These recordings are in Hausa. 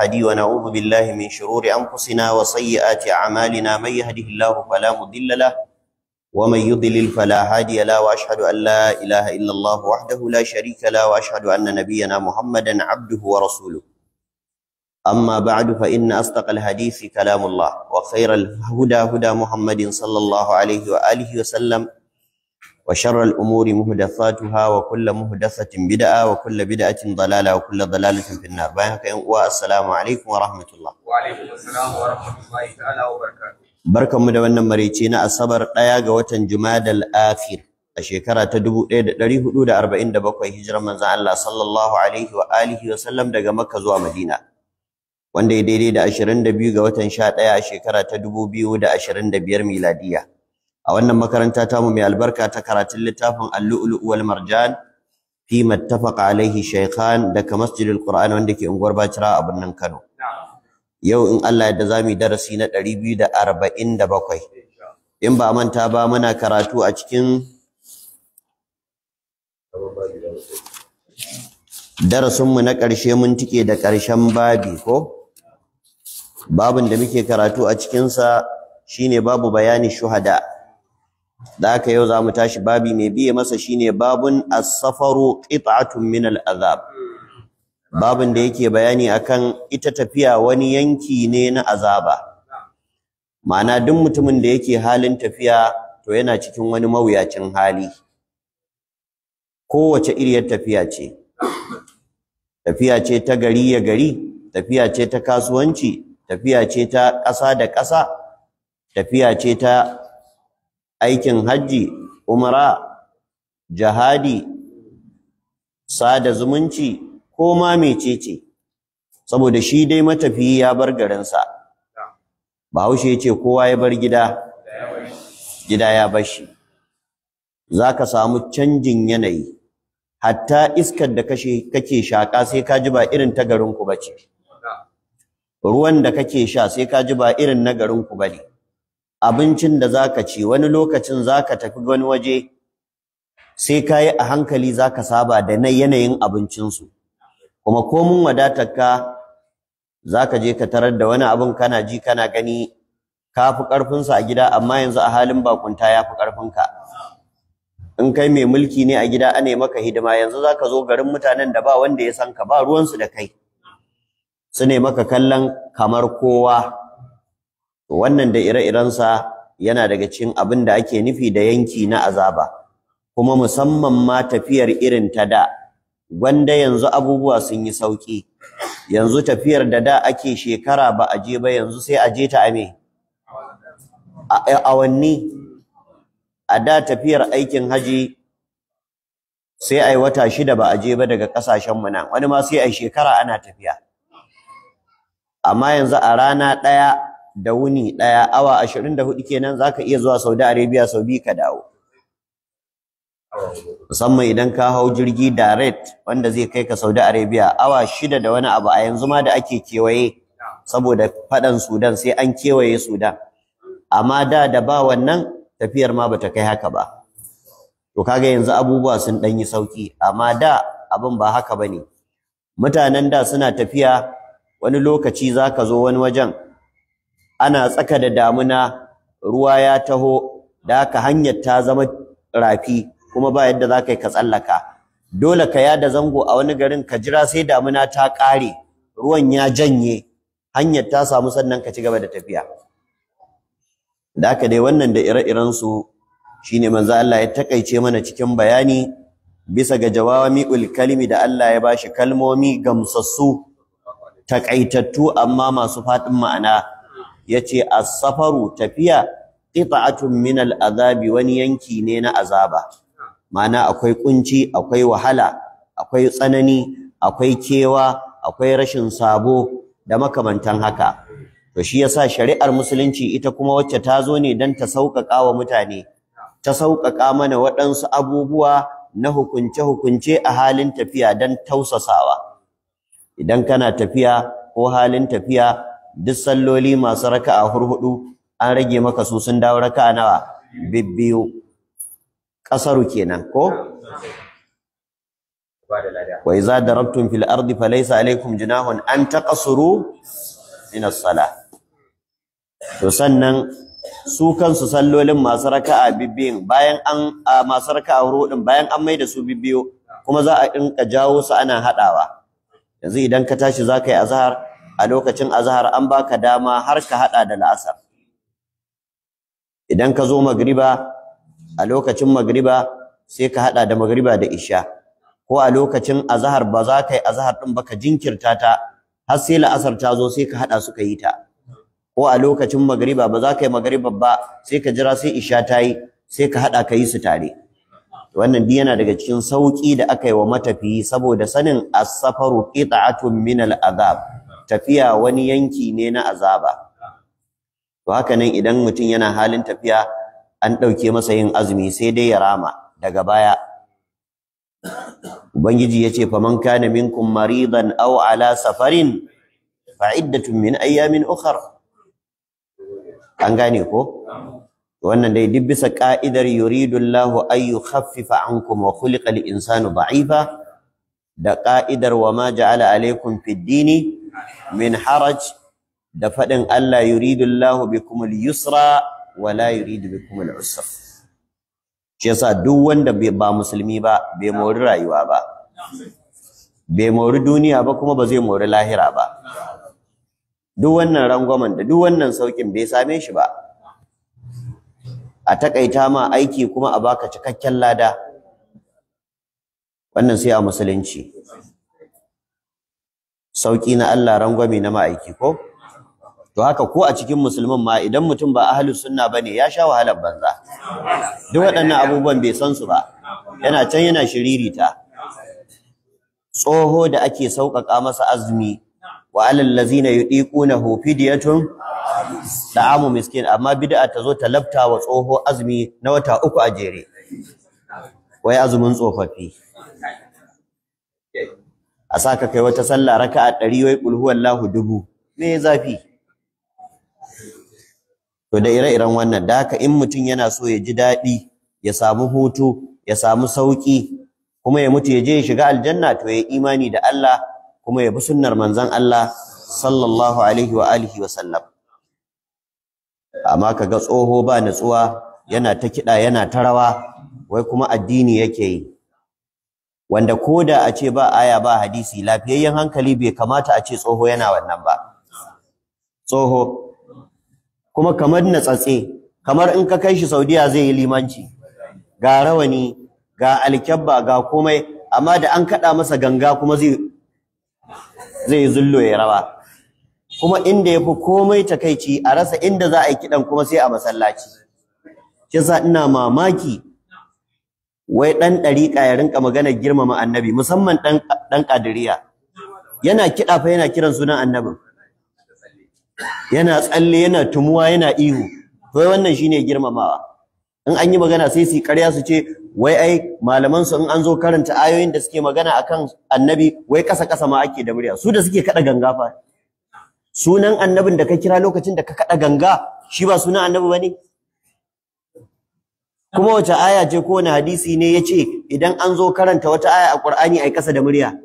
هدي ونعوذ بالله من شرور أنفسنا وسيئات أعمالنا من يهده الله فلا مضل له ومن يضلل فلا هادي له وأشهد أن لا إله إلا الله وحده لا شريك له وأشهد أن نبينا محمدا عبده ورسوله أما بعد فإن أصدق الحديث كلام الله وخير الهدى هدى محمد صلى الله عليه وآله وسلم وشر الأمور محدثاتها وكل محدثة بدعة وكل بدعة ضلالة وكل ضلالة في النار. والسلام عليكم ورحمة الله. وعليكم السلام ورحمة الله تعالى وبركاته. Barkanmu da wannan maraice na Asabar 1 ga watan Jumadal Akhir a shekara ta 1447 hijirar manzon Allah sallallahu alaihi wa alihi wa sallam daga Makka zuwa Madina, wanda ya daidai da 22 ga watan 11 a shekara ta 2025 miladiya. A wannan makaranta tamu mai albarka ta karatun littafin Al-Lu'lu' wal Marjan fi mattafaqa alaihi shaykhan daga Masjidil Qur'an wanda ke unguwar Bacira a birnin Kano. Yau in Allah yadda zamu darasi na 247. In ba manta ba muna karatu a cikin darasinmu na ƙarshe mun tike da ƙarshen babi ko? Babin da muke karatu a cikinsa shine babu bayani shuhada. Da haka yau za mu tashi babi mai biye masa shine babun as-safaru qit'atun min al-azab. Babin da yake bayani akan ita tafiya wani yanki ne na azaba. Ma'ana duk mutumin da yake halin tafiya to yana cikin wani mawuyacin hali. Kowace iriyar tafiya ce. Tafiya ce ta gari ya gari, tafiya ce ta kasuwanci, tafiya ce ta ƙasa da ƙasa, tafiya ce ta aikin hajji, umara, jihadi, sada zumunci ko ma mecece, saboda shi dai matafiyi ya bar garinsa. Bahaushe ya ce kowa ya bar gida, gida ya bar shi. Za ka samu canjin yanayi, hatta iskar da kake shaƙa sai ka ji ba irin ta garinku ba ce. Ruwan da kake sha sai ka ji ba irin na garinku ba ne. Abincin da zaka ci wani lokacin zaka tafi wani waje sai kai a hankali zaka saba da yanayin abincinsu, kuma ko mun wadatarka zaka je ka tarar da wani abin kana ji kana gani kafi karfin sa a gida, amma yanzu a halin bakunta yafi karfin ka. In kai mai mulki ne a gida ane maka hidima, yanzu zaka zo garin mutanen da ba wanda ya san ka, ba ruwan su da kai, su ne maka kallon kamar kowa. Wannan da ire-irensa yana daga cikin abin da ake nufi da yanki na azaba, kuma musamman ma tafiyar irin ta da, gwanda yanzu abubuwa sun yi sauki. Yanzu tafiyar da ake shekara ba a je ba, yanzu sai a je ta ame a awanni. A da tafiyar aikin haji sai ai wata 6 ba a je ba daga kasashen mu nan, wani ma sai ai shekara ana tafiya. Amma yanzu a rana ɗaya da wuni ɗaya, awa 24 kenan zaka iya zuwa Saudi Arabia sau 2 ka dawo. Musamman idan ka hau jirgi direct wanda zai kai ka Saudi Arabia, awa 6 da wani abu. A yanzu ma da ake kewaye saboda faɗan Sudan sai an kewaye Sudan. Amma da ba wannan tafiyar ma bata kai haka ba. To kaga yanzu abubuwa sun ɗan yi sauki, amma da abin ba haka bane. Mutanen da suna tafiya, wani lokaci zaka zo wani wajen ana tsaka da damuna, ruwa ya taho, da haka hanyar ta zama rafi, kuma ba yadda za ka yi ka tsallaka. Dole ka yada zango a wani garin ka jira sai damuna ta ƙare, ruwan ya janye, hanyar ta samu, sannan ka ci gaba da tafiya. Da haka dai wannan da ire-irensu shine manzo Allah ya takaice mana cikin bayani bisa ga jawami'ul kalimi da Allah ya bashi, kalmomi gamsassu takaitattu amma masu faɗin ma'ana. Yace as-safaru tafiya qita'atun min al-azabi, wani yanki ne na azaba. Ma'ana akwai kunci, akwai wahala, akwai tsanani, akwai kewa, akwai rashin sabo da makamantan haka. To shi yasa shari'ar musulunci ita kuma wacce ta zo ne dan ta sauƙaƙa wa mutane, ta sauƙaƙa mana waɗansu abubuwa na hukunce-hukunce a halin tafiya dan tausasawa. Idan kana tafiya ko halin tafiya, duk salloli masu raka'a hurhudu an rage maka su, sun dawo raka'a nawa? Bibbiyu. Kasaru kenan ko? wa idza darabtum fil ardi falaysa alaykum junahun an taqsuru min as-salah. To sannan su kansu sallolin masu raka'a bibbiyin bayan an masu raka'a hurudin bayan an maida su bibbiyo kuma za a dinka jawo su ana hadawa. Yanzu idan ka tashi zaka yi azhar, a lokacin azhar an baka dama har ka hada da la'asar. Idan ka zo magriba, a lokacin magriba sai ka hada da magriba da isha, ko a lokacin azhar ba za ka yi azhar din ba ka jinkirta ta har sai la'asar ta zo sai ka hada su ka yi ta, ko a lokacin magriba ba za ka yi magriba ba sai ka jira sai isha ta yi sai ka hada ka yi su tare. Wannan duk yana daga cikin sauki da aka yi wa matafiyi saboda sanin as-safaru qita'atun min al-azab, tafiya wani yanki ne na azaba. To haka nan idan mutum yana halin tafiya an ɗauke masa yin azumi sai dai ya rama daga baya. Ubangiji yace faman kana minkum maridan aw ala safarin fa iddatun min ayamin ukhra. An gane ko? Wannan dai duk bisa ka'idar yuridullahu ay yukhaffifa ankum wa khuliqal insanu da'ifa, da ka'idar wa ma ja'ala alaykum fid dini min haraj, da fadin Allah yuridullahu bikumul yusra wa la yuridu bikumul usra. Shi yasa duk wanda ba musulmi ba bai mori rayuwa ba, bai mori duniya ba, kuma ba zai mori lahira ba. Duk wannan rangwamen da duk wannan saukin bai same shi ba. A takaita ma aiki kuma a baka cikakken lada, wannan sai a musulunci. Sauki na Allah, rangwame na ma'aiki ko? To haka ko a cikin musulmin ma idan mutum ba ahlus sunna bane ya sha wahalar banza. Duk waɗannan abubuwan bai san su ba, yana can yana shiririta. Tsoho da ake sauƙaƙa masa azumi, wa alal ladzina yudiqunahu fidyatun da'amu miskin, amma bid'a ta zo ta labta wa tsoho azumi na wata 3 a jere, wai azumin tsofaffi. A saka kai wata sallah raka'a 100 wai qul huwallahu 1000, me zafi? To da ire-iren wannan, da haka in mutum yana so ya ji daɗi, ya samu hutu, ya samu sauki, kuma ya mutu ya je ya shiga aljanna, to ya imani da Allah kuma ya bi sunnar manzon Allah sallallahu alaihi wa alihi wa sallam. Amma kaga tsoho ba natsuwa, yana ta kida yana ta rawa, wai kuma addini yake yi, wanda koda a ce ba aya ba hadisi, lafiyayyen hankali bai kamata a ce tsoho yana wannan ba. Tsoho kuma kamar natsatse, kamar in ka kai shi Saudiya zai yi limanci, ga rawani, ga alkyabba, ga komai, amma da an kada masa ganga kuma zai zullo ya rawa. Kuma inda yafi komai takeici, a rasa inda za a yi kidan kuma sai a masallaci. Kisa ina mamaki wai dan dariqa ya rinka magana girmama annabi, musamman dan kadiriya. Yana kida fa yana kiran sunan annabi, yana tsalle, yana tumuwa, yana ihu. Wai wannan shine girmamawa. In an yi magana sai su ƙarya su ce wai ai malaman su in an zo karanta ayoyin da suke magana akan annabi, wai kasa ma ake da murya. Su da suke kada ganga fa, sunan annabin da ka kira lokacin da ka kada ganga shi ba sunan annabi bane? Kuma wace aya ce ko wani hadisi ne yace idan an zo karanta wata aya a Qur'ani ai kasa da murya?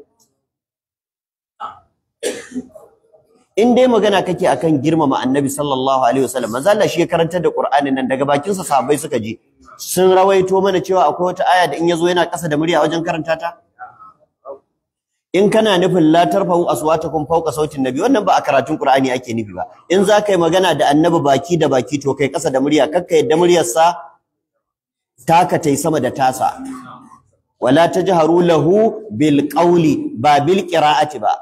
In dai magana kake akan girmama annabi sallallahu alaihi wasallam, manzo Allah shi ya karantar da Qur'anin nan, daga bakin sa sahabbai suka ji sun rawaito mana cewa akwai wata aya da in yazo yana kasa da murya wajen karanta ta. In kana nufin la tarfa'u aswatakum fawqa sautin nabi, wannan ba a karatun Qur'ani ake nufi ba. In za ka yi magana da annabi baki da baki, to kai kasa da murya, kakka yadda muryar sa taka tai sama da tasa. Wala tajharu lahu bil qawli, ba bil qira'ati ba.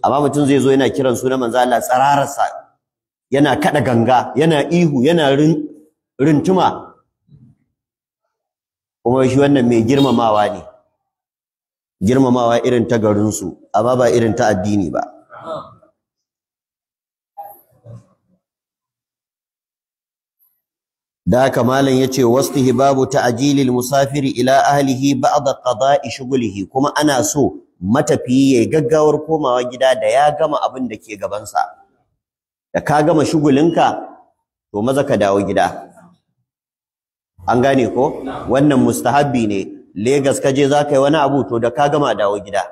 Amma mutum zai zo yana kiran sunan manzo Allah tsararsa, yana kada ganga, yana ihu, yana rintuma, kuma shi wannan mai girmamawa ne, girmamawa irin ta garinsu, amma ba irin ta addini ba. Da haka malam yace wastihbabu ta'jilil musafiri ila ahlihi ba'da qada'i shughlihi, kuma ana so matafiyi yayi gaggawar komawa gida da ya gama abin da ke gaban sa. Da ka gama shugulinka to maza ka dawo gida. an gane ko wannan mustahabbi ne. Lagos ka je zaka yi wani abu to da ka gama dawo gida,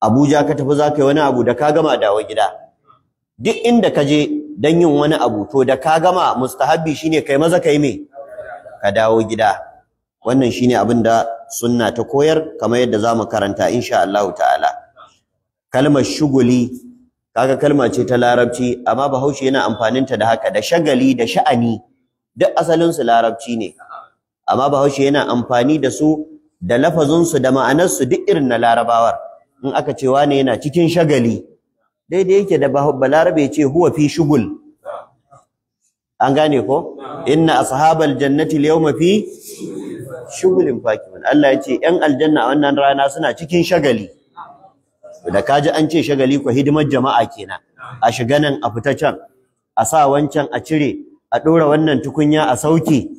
Abuja ka tafi zaka yi wani abu da ka gama dawo gida, duk inda ka je dan yin wani abu to da ka gama mustahabbi shine kai maza kai me ka dawo gida. Wannan shine abin da sunna ta koyar kamar yadda zamu karanta insha Allah ta'ala. Kalmar shuguli kaga kalma ce ta larabci amma Bahaushe yana amfaninta da haka, da shagali da sha'ani duk asalin su larabci ne amma Bahaushe yana amfani da su da lafazin su da ma'anar su duk irin na larabawar. In aka ce wane yana cikin shagali daidai yake da balarabe ya ce huwa fi shugul, an gane ko inna ashabal jannati al-yawma fi shugulin fakihun. Allah ya ce yan aljanna a wannan rana suna cikin shagali. Da kaji an ce shagali ko hidimar jama'a kenan, a shiga nan a fita can, a sa wancan a cire, a dora wannan tukunya a sauke,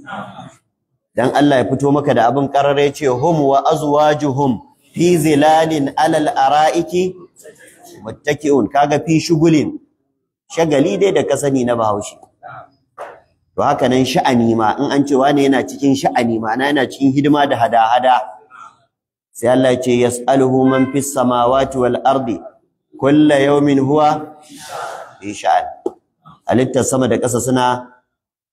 dan Allah ya fito maka da abin karare. Ya ce hum wa azwajuhum fi zilalin alal araiki muttaki'un. Kaga fi shugulin shagali dai da ka sani na Bahaushe. To haka nan sha'ani ma in an ce wani yana cikin sha'ani ma yana cikin hidima da hada-hada, sai Allah ya ce yas'aluhu man fis samawati wal ardi kullu yawmin huwa fi sha'an. Halittar sama da ƙasa suna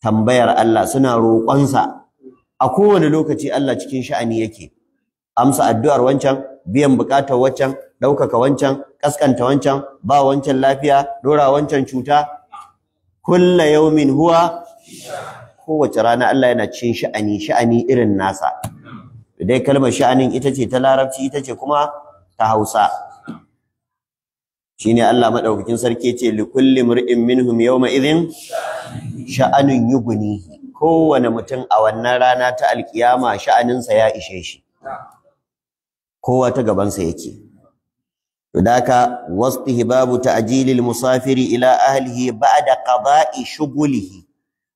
tambayar Allah, suna roƙonsa a kowane lokaci. Allah cikin sha'ani yake, amsa addu'ar wancan, biyan buƙatar wancan, ɗaukaka wancan, kaskanta wancan, ba wancan lafiya, dora wancan cuta. Kullu yawmin huwa, kowace rana Allah yana cikin sha'ani irin nasa. Dai kalmar sha'anin ita ce ta larabci, ita ce kuma ta Hausa. Shine Allah madaukakin sarki ce li kulli mar'in minhum yawma idhin sha'anun yughnihi. Kowane mutum a wannan rana ta alkiyama sha'aninsa ya ishe shi, kowa ta gabansa yake. To daka wastihbabu ta'jilil musafiri ila ahlihi ba'da qada'i shughlihi.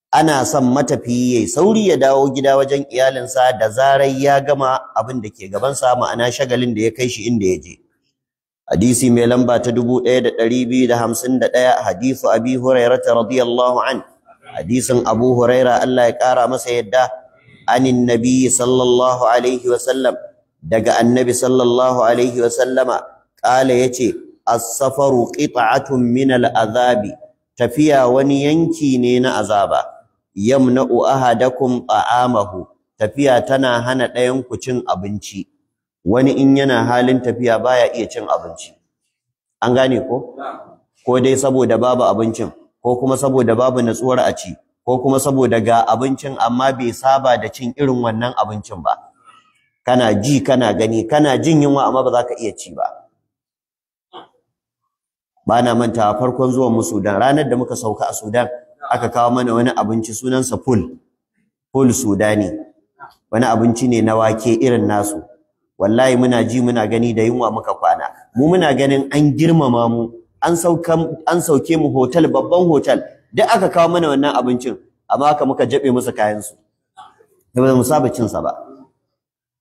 Ana son matafiyi yayi sauri ya dawo gida wajen iyalinsa da zarar ya gama abin da ke gabansa, ma'ana shagalin da ya kai shi inda ya je. Hadisi mai lamba ta 1251, hadisu Abi Hurairah radiyallahu an. Hadisin Abu Hurairah Allah ya kara masa yadda, anin nabi sallallahu alaihi wa sallam, daga annabi sallallahu alaihi wa sallama, kala yace as-safaru qit'atun min al-azabi. Tafiya wani yanki ne na azaba. Yamna'u ahadakum ta'amahu. Tafiya tana hana ɗayan ku cin abinci. Wani in yana halin tafiya baya iya cin abinci, an gane ko? Ko dai saboda babu abincin, ko kuma saboda babu natsuwar a ci, ko kuma saboda ga abincin amma bai saba da cin irin wannan abincin ba. Kana ji kana gani, kana jin yunwa amma ba za ka iya ci ba. Bana mantawa farkon zuwan mu Sudan, ranar da muka sauka a Sudan, aka kawo mana wani abinci sunansa ful Sudani. Wani abinci ne na wake irin nasu. Wallahi muna ji muna gani da yunwa muka kwana. Mu muna ganin an girmama mu, an sauke mu hotel, babban hotel, duk aka kawo mana wannan abincin, amma haka muka jabe musu kayan su. Da ba mu saba cin sa ba.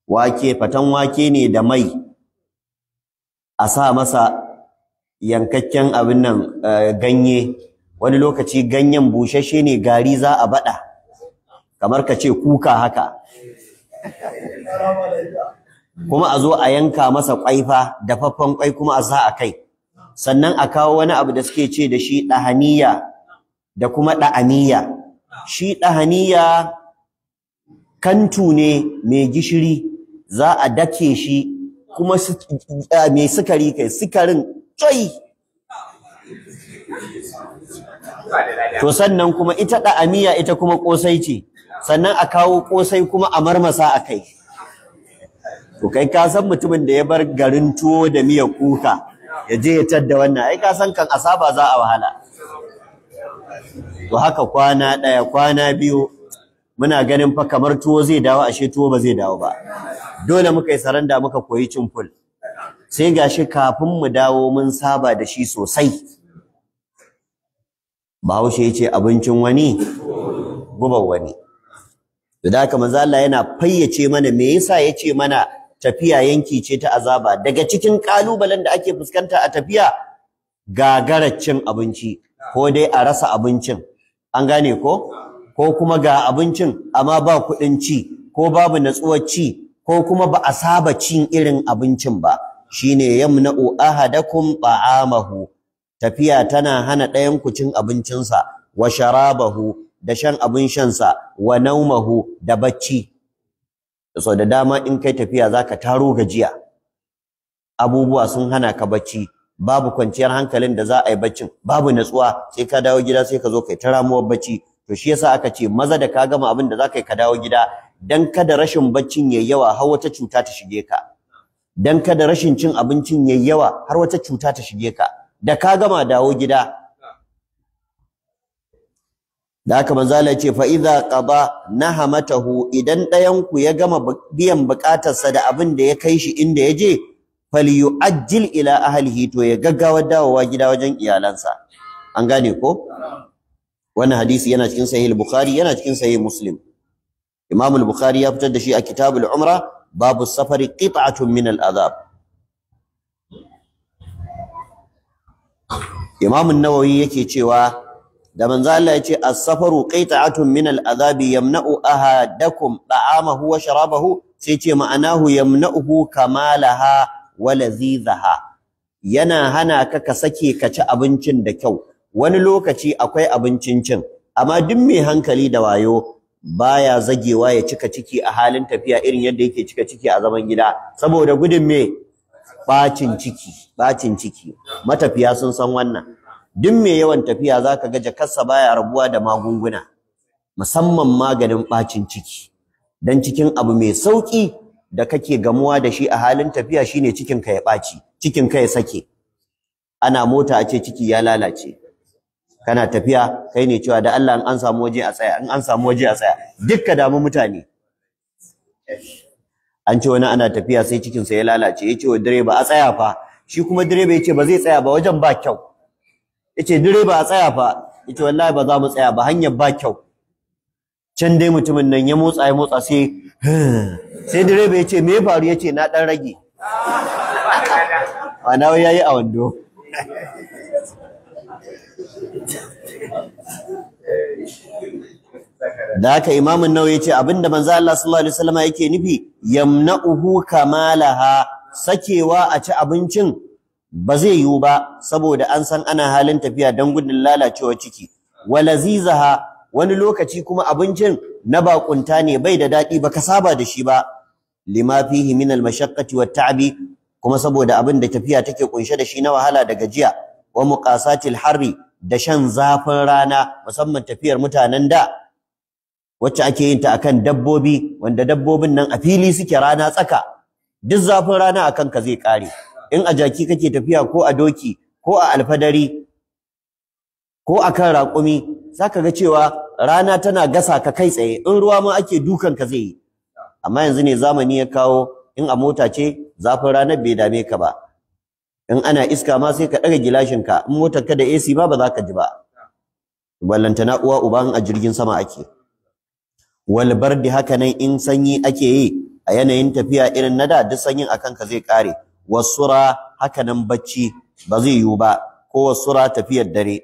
Wake, fatan wake ne da mai, a sa masa yankakken abin nan ganye, wani lokaci ganyen bushashe ne, gari za a bada kamar ka ce kuka haka, kuma a zo a yanka masa kwaifa, dafaffen kwai kuma a sa a kai, sannan a kawo wani abu da suke ce da shi ɗahaniya da kuma ɗa'aniya. Shi ɗahaniya kantu ne mai gishiri, za a dake shi kuma mai sukari, kai sukarin coy. To sannan kuma ita ɗa'aniya ita kuma ƙosai ce, sannan a kawo ƙosai kuma a marmasa a kai. To kai ka san mutumin da ya bar garin tuwo da miya kuka ya je ya tadda wannan, ai ka san kan asaba za a wahala. To haka kwana ɗaya kwana biyu muna ganin fa kamar tuwo zai dawo, ashe tuwo ba zai dawo ba. Dole muka yi saranda muka koyi cin ful. Sai gashi kafin mu dawo mun saba da shi sosai. Bahaushe ya ce abincin wani guban wani. Da haka manzo Allah yana fayyace mana me yasa yace mana tafiya yanki ce ta azaba. Daga cikin kalubalen da ake fuskanta a tafiya, gagarar cin abinci, ko dai a rasa abincin, an gane ko, ko kuma ga abincin amma ba kuɗin ci ko babu natsuwar ci ko kuma ba a saba cin irin abincin ba, shine yamna'u ahadakum ta'amahu, tafiya tana hana ɗayan ku cin abincinsa, wa sharabahu, da shan abin shansa, wa naumahu, da bacci. So da dama in kai tafiya zaka taro gajiya, abubuwa sun hana ka bacci, babu kwanciyar hankalin da za a yi baccin, babu natsuwa, sai ka dawo gida sai ka zo kai ta ramuwar bacci. To shi yasa aka ce maza da ka gama abin da za ka yi ka dawo gida, dan kada rashin baccin yayi yawa har wata cuta ta shige ka, dan kada rashin cin abincin yayi yawa har wata cuta ta shige ka, da ka gama dawo gida. Da haka manzo Allah ya ce fa idza qada nahamatahu, idan ɗayan ku ya gama biyan bukatarsa da abin da ya kai shi inda ya je, falyu'ajjil ila ahlihi, to ya gaggawa dawowa gida wajen iyalansa. An gane ko? Wannan hadisi yana cikin sahih al-Bukhari, yana cikin sahih Muslim. Imam al-Bukhari ya fitar da shi a kitabul umra, babu safari qit'atun min al-adhab. Imam an-Nawawi yake cewa da manzo Allah ya ce as-safaru qit'atun min al-adhabi yamna'u ahadakum ta'amahu wa sharabahu, sai ce ma'anahu yamna'uhu kamalaha wa lazizaha, yana hana ka sake ka ci abincin da kyau. Wani lokaci akwai abincin cin, amma duk mai hankali da wayo baya zagewa ya cika ciki a halin tafiya irin yadda yake cika ciki a zaman gida, saboda gudun me bacin ciki. Matafiya sun san wannan. Duk mai yawan tafiya zaka ga jakarsa baya rabuwa da magunguna, musamman maganin bacin ciki. Dan cikin abu mai sauki da kake gamuwa da shi a halin tafiya shine cikin ka ya baci, cikin ka ya sake. Ana mota a ce ciki ya lalace, kana tafiya kai ne cewa da Allah in an samu waje a tsaya, in an samu waje a tsaya, dukka damu mutane. An ce wani ana tafiya sai cikin sa ya lalace, yace wa direba a tsaya fa, shi kuma direba yace ba zai tsaya ba, wajen ba kyau. Yace direba a tsaya fa, yace wallahi ba za mu tsaya ba, hanyar ba kyau. Can dai mutumin nan ya motsa sai direba yace me ya faru, yace na dan rage. Ana yayi a wando. Da haka Imam an-Nawawi yace abinda manzo Allah sallallahu alaihi wasallam yake nufi yamna'uhu kamalaha, sakewa a ci abincin ba zai yiwu ba saboda an san ana halin tafiya dan gudun lalacewa ciki. Walazizaha, wani lokaci kuma abincin na bakunta ne, bai da dadi, baka saba da shi ba. Lima fihi min al-mashaqqati wat-ta'bi, kuma saboda abin da tafiya take kunshe da shi na wahala da gajiya. Wa muqasatil harri, da shan zafin rana, musamman tafiyar mutanen da wacce ake yin ta akan dabbobi, wanda dabbobin nan a fili suke rana tsaka, duk zafin rana akan ka zai kare. In a jaki kake tafiya ko a doki ko a alfadari ko akan raƙumi, zaka ga cewa rana tana gasa ka kai tsaye, in ruwa ma ake dukan ka zai yi. Amma yanzu ne zamani ya kawo, in a mota ce zafin ranar bai dame ka ba, in ana iska ma sai ka ɗaga gilashin ka, in motar ka da AC ma ba za ka ji ba, ballantana uwa uba a jirgin sama ake. Wal bardi, haka nan in sanyi ake yi a yanayin tafiya irin na da, duk sanyin akan ka zai kare. Wasura, haka nan bacci ba zai yiwu ba, ko wasura tafiyar dare,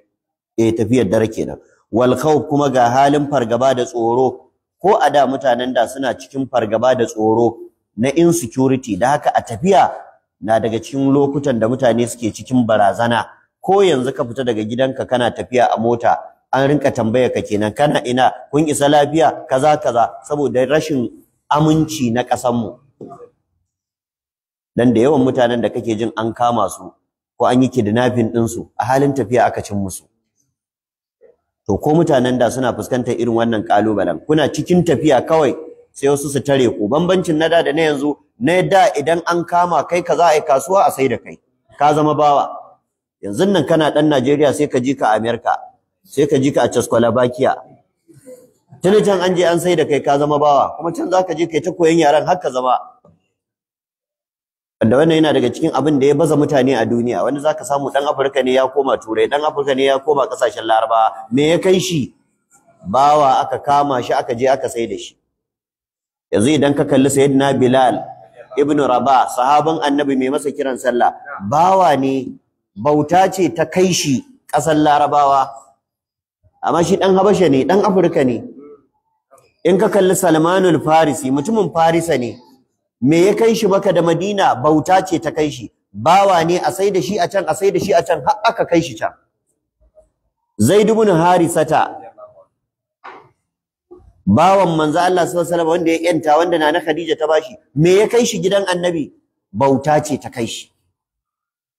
tafiyar dare kenan. Wal khawf, kuma ga halin fargaba da tsoro, ko a da mutanen da suna cikin fargaba da tsoro na insecurity, da haka a tafiya na daga cikin lokutan da mutane suke cikin barazana. Ko yanzu ka fita daga gidanka kana tafiya a mota, an rinka tambaya ka kenan, kana ina, kun isa lafiya, kaza kaza, saboda rashin aminci na ƙasar mu. Dan da yawan mutanen da kake jin an kama su ko an yi kidnapping din su a halin tafiya aka cin musu. To ko mutanen da suna fuskantar irin wannan kalubalen, kuna cikin tafiya kawai sai wasu su tare ku. Bambancin na da na yanzu, na da idan an kama kai ka za a yi kasuwa a sai da kai, ka zama bawa. Yanzu nan kana dan Najeriya sai ka ji ka a America, sai ka ji ka a Czechoslovakia, tuni can an je an sai da kai, ka zama bawa, kuma can zaka je kai ta koyon yaran har ka zama. Wanda wannan yana daga cikin abin da ya baza mutane a duniya. Wanda zaka samu dan Afirka ne ya koma Turai, dan Afirka ne ya koma kasashen Larabawa. Me ya kai shi? Bawa aka kama shi, aka je aka sai da shi. Yanzu idan ka kalli Sayyidina Bilal ibn Rabah, sahaban Annabi mai masa kiran sallah, bawa ne, bauta ce ta kai shi ƙasar Larabawa. Amma shi dan Habasha ne, dan Afirka ne. in ka kalli Salmanul Farisi mutumin Farisa ne me ya kai shi Makka da Madina bauta ce ta kai shi bawa ne a sai da shi a can a sai da shi a can har aka kai shi can Zaid ibn Harisata bawan manzo Allah sallallahu alaihi wasallam wanda ya yanta wanda nana Khadija ta bashi me ya kai shi gidan Annabi bauta ce ta kai shi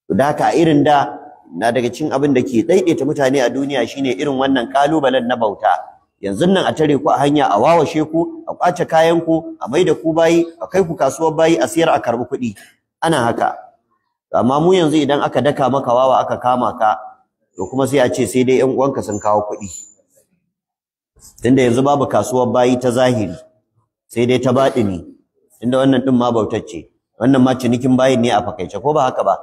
da haka irin da na daga cikin abin da ke daidaita mutane a duniya shine irin wannan kalubalen na bauta yanzu nan a tare ku a hanya a wawashe ku a kwace kayan ku a maida ku bayi a kai ku kasuwar bayi a siyar a karbi kuɗi ana haka amma mu yanzu idan aka daka maka wawa aka kama ka to kuma sai a ce sai dai ƴan uwanka sun kawo kuɗi tunda yanzu babu kasuwar bayi ta zahiri sai dai ta baɗini tunda wannan din ma bautacce wannan ma cinikin bayin ne a fakaice ko ba haka ba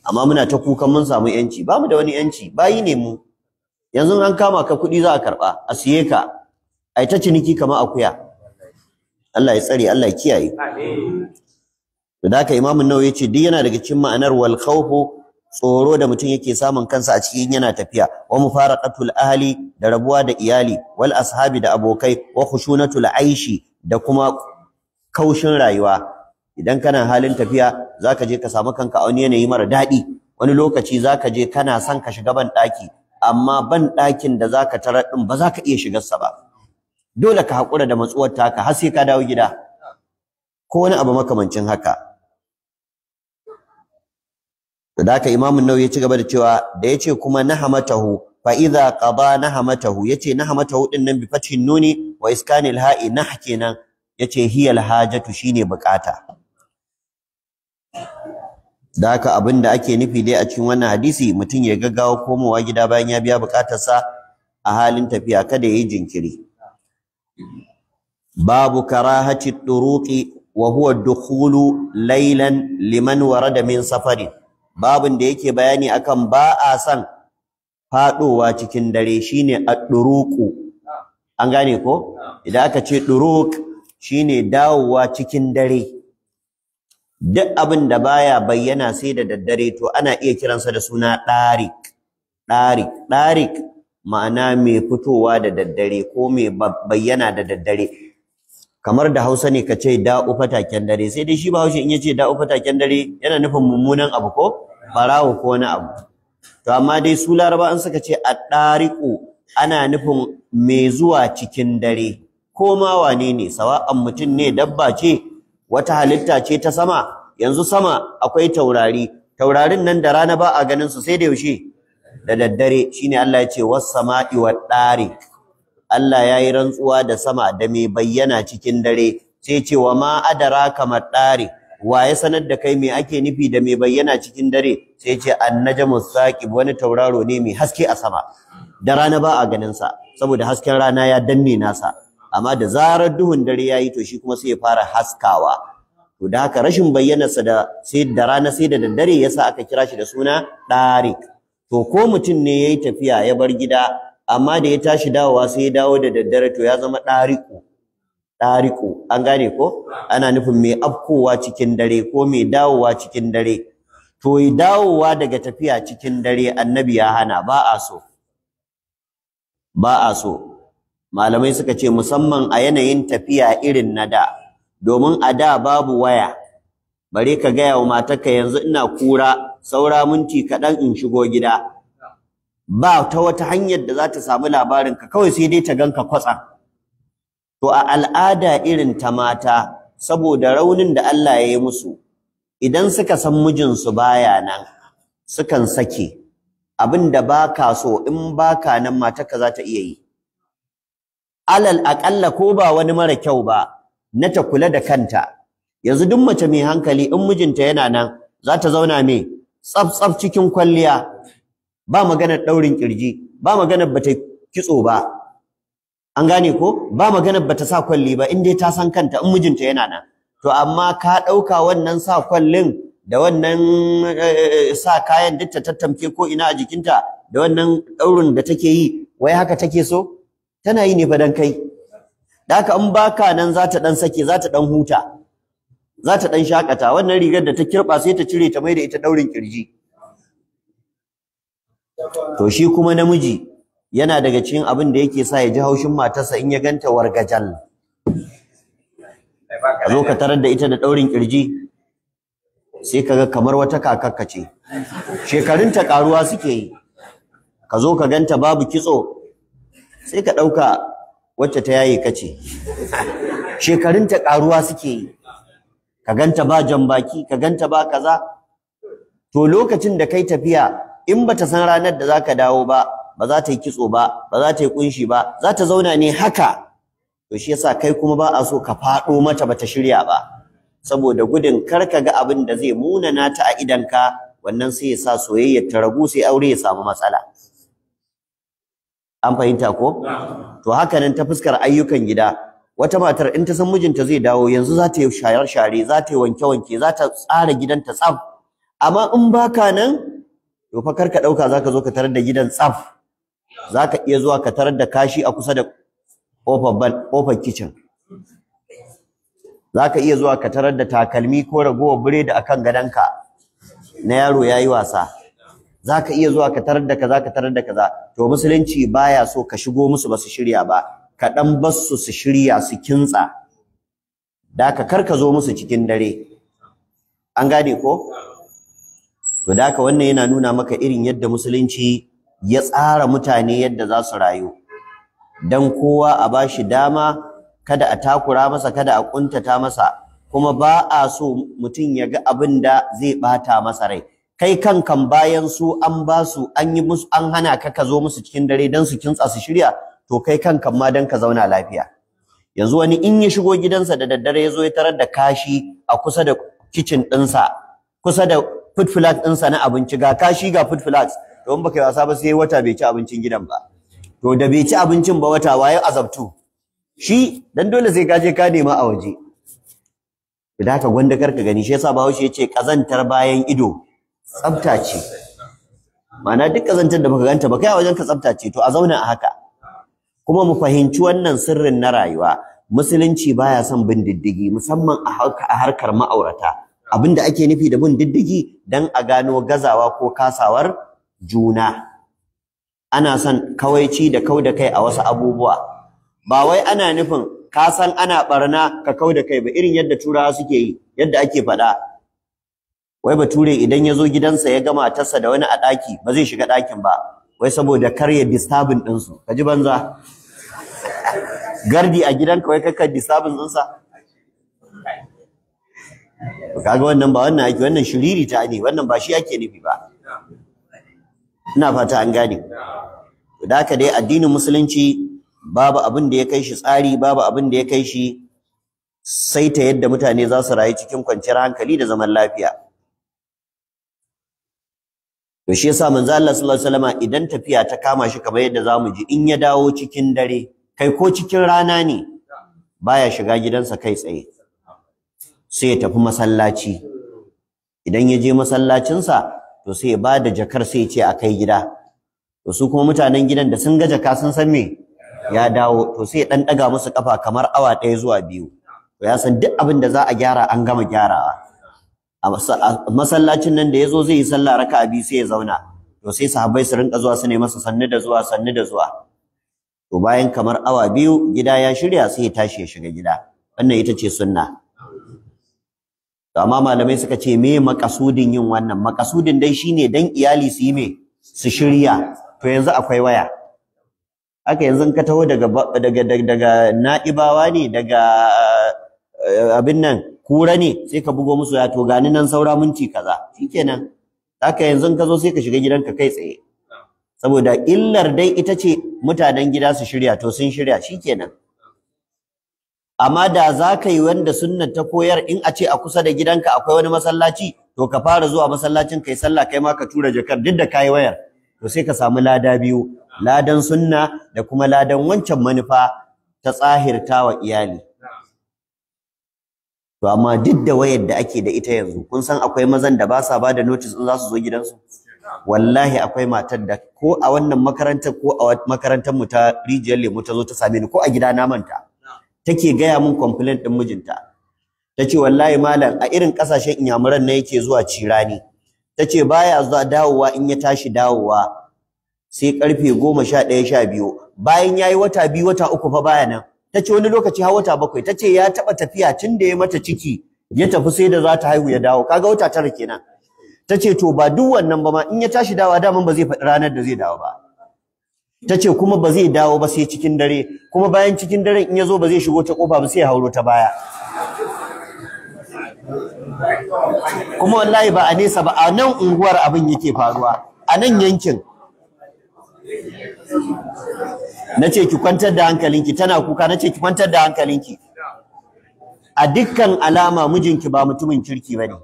amma muna ta kukan mun samu yanci ba mu da wani yanci bayi ne mu yanzu an kama ka kuɗi za a karɓa a siye ka ai ta ciniki kamar akuya Allah ya tsare Allah ya kiyaye da haka Imam an-Nawawi yace duk yana daga cikin ma'anar wal khawfu tsoro da mutum yake samun kansa a cikin yana tafiya wa mufaraqatul ahli da rabuwa da iyali wal ashabi da abokai wa khushunatul aishi da kuma kaushin rayuwa idan kana halin tafiya zaka je ka samu kanka a wani yanayi mara daɗi wani lokaci zaka je kana son ka shiga ban ɗaki amma ban ɗakin da zaka tarar din ba zaka iya shigar sa ba dole ka hakura da matsuwar taka har sai ka dawo gida ko wani abu makamancin haka da haka Imam an-Nawawi ya ci gaba da cewa da yace kuma nahamatahu fa idza qada nahamatahu yace nahamatahu din nan bi fathin nuni wa iskanil ha'i nah kenan yace hiyal hajatu shine bukata da haka abinda ake nufi dai a cikin wannan hadisi mutum ya gaggawa komowa gida bayan ya biya bukatarsa a halin tafiya kada yayi jinkiri babu karahati turuqi wa huwa ad-dukhulu laylan liman warada min safarin babin da yake bayani akan ba a san fadowa cikin dare shine ad-duruqu an gane ko idan aka ce duruq shine dawowa cikin dare duk abin da baya bayyana sai da daddare to ana iya kiransa da suna ɗarik ma'ana mai fitowa da daddare ko mai bayyana da daddare kamar da Hausa ne ka ce da'u fataken dare sai dai shi Bahaushe in yace da'u fataken dare yana nufin mummunan abu ko barawo ko wani abu to amma dai su Laraba an suka ce ad-dariqu ana nufin mai zuwa cikin dare ko ma wane ne sawa'an mutum ne dabba ce wata halitta ce ta sama yanzu sama akwai taurarin nan da rana ba a ganin su sai da yaushe da daddare shine Allah ya ce was-sama'i wat-tariq Allah yayi rantsuwa da sama da mai bayyana cikin dare sai ce wa ma adraka mat-tariq wa ya sanar da kai me ake nufi da mai bayyana cikin dare sai ce an-najmu saqib wani tauraro ne mai haske a sama da rana ba a ganin sa saboda hasken rana ya danne nasa amma da zarar duhun dare yayi to shi kuma sai ya fara haskawa to da haka rashin bayyanarsa da sai da rana sai da daddare yasa aka kira shi da suna tariq to ko mutum ne yayi tafiya ya bar gida amma da ya tashi dawowa sai ya dawo da daddare to ya zama tariqu an gane ko ana nufin mai afkowa cikin dare ko mai dawowa cikin dare to dawowa daga tafiya cikin dare annabi ya hana ba a so malamai suka ce musamman a yanayin tafiya irin na da domin a da babu waya bare ka gaya wa matarka yanzu ina kura saura minti kaɗan in shigo gida ba ta wata hanyar da za ta samu labarin ka kawai sai dai ta ganka kwatsam to a al'ada irin ta mata saboda raunin da Allah ya yi musu idan suka san mijinsu baya nan sukan sake abin da baka so in baka nan matarka za ta iya yi alal aƙalla ko ba wani mara kyau ba na ta kula da kanta yanzu duk mace mai hankali in mijinta yana nan za ta zauna me tsaf cikin kwalliya ba maganar daurin kirji ba maganar bata kitso ba an gane ko ba maganar bata sa kwalli ba in dai ta san kanta in mijinta yana nan to amma ka dauka wannan sa kwallin da wannan sa kayan duk ta tattamke ko ina a jikinta da wannan daurin da take yi wai haka take so tana yi ne fa dan kai da haka in baka nan za ta dan sake za ta dan huta za ta dan shakata wannan rigar da ta kirba sai ta cire ta maida ita daurin kirji to shi kuma namiji yana daga cikin abin da yake sa ya ji haushin matarsa in ya ganta wargajal. Ka zo ka tarar da ita da ɗaurin ƙirji sai kaga kamar wata kakakka ce. Shekarunta ƙaruwa suke yi. Ka zo ka ganta babu kitso sai ka ɗauka wacce ta yaye kace. Shekarunta ƙaruwa suke yi. Ka ganta ba jambaki, ka ganta ba kaza. To lokacin da kai tafiya in bata san ranar da zaka dawo ba, ba za ta yi kitso ba, ba za ta yi kunshi ba, za ta zauna ne haka. To shi yasa kai kuma ba a so ka faɗo mata bata shirya ba, saboda gudun kar ka ga abin da zai munana ta a idanka, wannan sai ya sa soyayyar ta ragu, sai aure ya samu matsala. An fahimta ko? To haka nan ta fuskar ayyukan gida, wata matar in ta san mijinta zai dawo yanzu za ta yi share-share, za ta yi wanke-wanke, za ta tsara gidanta tsaf. Amma in baka nan, to fa kar ka ɗauka za ka zo ka tarar da gidan tsaf. Za ka iya zuwa ka tarar da kashi a kusa da ƙofar kicin. Za ka iya zuwa ka tarar da takalmi ko ragowar biredi akan gadonka na yaro ya yi wasa. Za ka iya zuwa ka tarar da kaza, ka tarar da kaza. To musulunci baya so ka shigo musu ba su shirya ba, ka ɗan bar su su shirya su kintsa. Da ka kar ka zo musu cikin dare. An gane ko? To da haka wannan yana nuna maka irin yadda musulunci ya tsara mutane yadda za su rayu. Dan kowa a bashi dama, kada a takura masa, kada a kuntata masa, kuma ba a so mutum ya ga abin da zai bata masa rai. Kai kankan bayan su an ba su, an yi musu, an hana ka ka zo musu cikin dare dan su kintsa su shirya, to kai kankan ma dan ka zauna lafiya. Yanzu wani in ya shigo gidansa da daddare ya zo ya tarar da kashi a kusa da kitchen ɗinsa, kusa da food flags ɗinsa na abinci, ga kashi ga food flags, to in baka yi wasa ba sai wata bai ci abincin gidan ba. To da bai ci abincin ba wata waye azabtu shi, dan dole sai ka je ka nema a waje. Da haka gwanda karka gani, shi yasa Bahaushe yace kazantar bayan ido tsafta ce. Ma'ana duk kazantar da baka ganta ba kai a wajen ka tsafta ce, to a zauna a haka. Kuma mu fahimci wannan sirrin na rayuwa. Musulunci baya son bin diddigi, musamman a harkar ma'aurata. Abinda ake nufi da bin diddigi dan a gano gazawa ko kasawar juna. Ana son kawaici da kauda kai a wasu abubuwa. Ba wai ana nufin ka san ana barna ka kauda kai ba, irin yadda turawa suke yi, yadda ake faɗa. Wai bature idan ya zo gidansa ya ga matarsa da wani a ɗaki ba zai shiga ɗakin ba, wai saboda kar ya disturbing ɗinsu. Ka ji banza. Gardi a gidanka wai kakka disturbing ɗinsa. Kaga wannan ba wannan ake, wannan shiriri ta ne, wannan ba shi ake nufi ba. Ina fata an gane. Da haka dai addinin musulunci babu abin da ya kai shi tsari, babu abin da ya kai shi saita yadda mutane za su rayu cikin kwanciyar hankali da zaman lafiya. To shi yasa manzo Allah sallallahu alaihi wasallam idan tafiya ta kama shi kamar yadda zamu ji, in ya dawo cikin dare, kai ko cikin rana ne, baya shiga gidansa kai tsaye. Sai ya tafi masallaci. Idan ya je masallacinsa, to sai ya bada jakar sai ya ce a kai gida. To su kuma mutanen gidan da sun ga jaka sun san me ya dawo, to sai ya dan daga musu kafa kamar awa 1 zuwa 2. To ya san duk abin da za a gyara an gama gyarawa. A masallacin nan da yazo zai yi sallah raka'a 2 sai ya zauna. To sai sahabbai su rinka zuwa su ne masa sannu da zuwa, sannu da zuwa. To bayan kamar awa 2 gida ya shirya sai ya tashi ya shiga gida. Wannan ita ce sunna. To amma malamai suka ce me makasudin yin wannan? Makasudin dai shine dan iyali su yi me? Su shirya. To yanzu akwai waya. Haka yanzu ka taho daga Na'ibawa ne, daga abin nan Kura ne, sai ka bugo musu ya to gani nan saura minti kaza. Shikenan. Haka yanzu ka zo sai ka shiga gidanka kai tsaye. Saboda illar dai ita ce mutanen gida su shirya, to sun shirya shikenan. Amma da za ka yi wanda sunnar ta koyar, in a ce a kusa da gidanka akwai wani masallaci, to ka fara zuwa masallacin kai sallah, kai ma ka tura jakar duk da kai wayar, to sai ka samu lada biyu, ladan sunna da kuma ladan wancan manufa ta tsahirta wa iyali. To amma duk da wayar da ake da ita yanzu, kun san akwai mazan da ba sa ba da notice in za su zo gidansu. Wallahi akwai matar da ko a wannan makarantar ko a makarantar mu ta Rijiyar Lemo ta zo ta same ni, ko a gida na manta. Take gaya min complaint din mijinta. Tace wallahi malam a irin kasashen inyamuran ne yake zuwa cirani. Tace baya zuwa dawowa, in ya tashi dawowa sai karfe 11:12 bayan yayi wata 2 wata 3 fa baya nan tace wani lokaci har wata 7 tace ya taba tafiya tunda ya mata ciki ya tafi sai da za ta haihu ya dawo kaga wata 9 kenan tace to ba duk wannan ba ma in ya tashi dawa daman ba zai faɗi ranar da zai dawo ba tace kuma ba zai dawo ba sai cikin dare kuma bayan cikin daren in yazo ba zai shigo ta kofa ba sai ya hauro ta baya kuma wallahi ba a nesa ba a nan unguwar abin yake faruwa a nan yankin nace ki kwantar da hankalinki tana kuka nace ki kwantar da hankalinki a dukkan alama mijinki ba mutumin kirki bane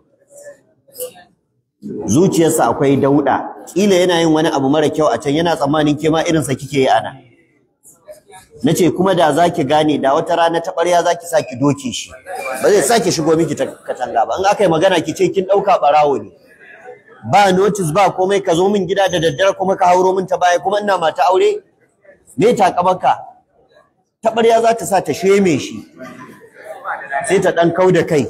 zuciyarsa akwai dauda kila yana yin wani abu mara kyau a can yana tsammanin ke ma irin sa kike yi ana nace kuma da zaki gane da wata rana ta ɓarya zaki saki doke shi ba zai sake shigo miki ta katanga ba in aka yi magana ki ce kin dauka barawo ne ba notice ba komai ka zo min gida da daddare kuma ka hauro min ta baya kuma ina mata aure me takabarka ta ɓarya za ta sa ta sheme shi sai ta dan kauda kai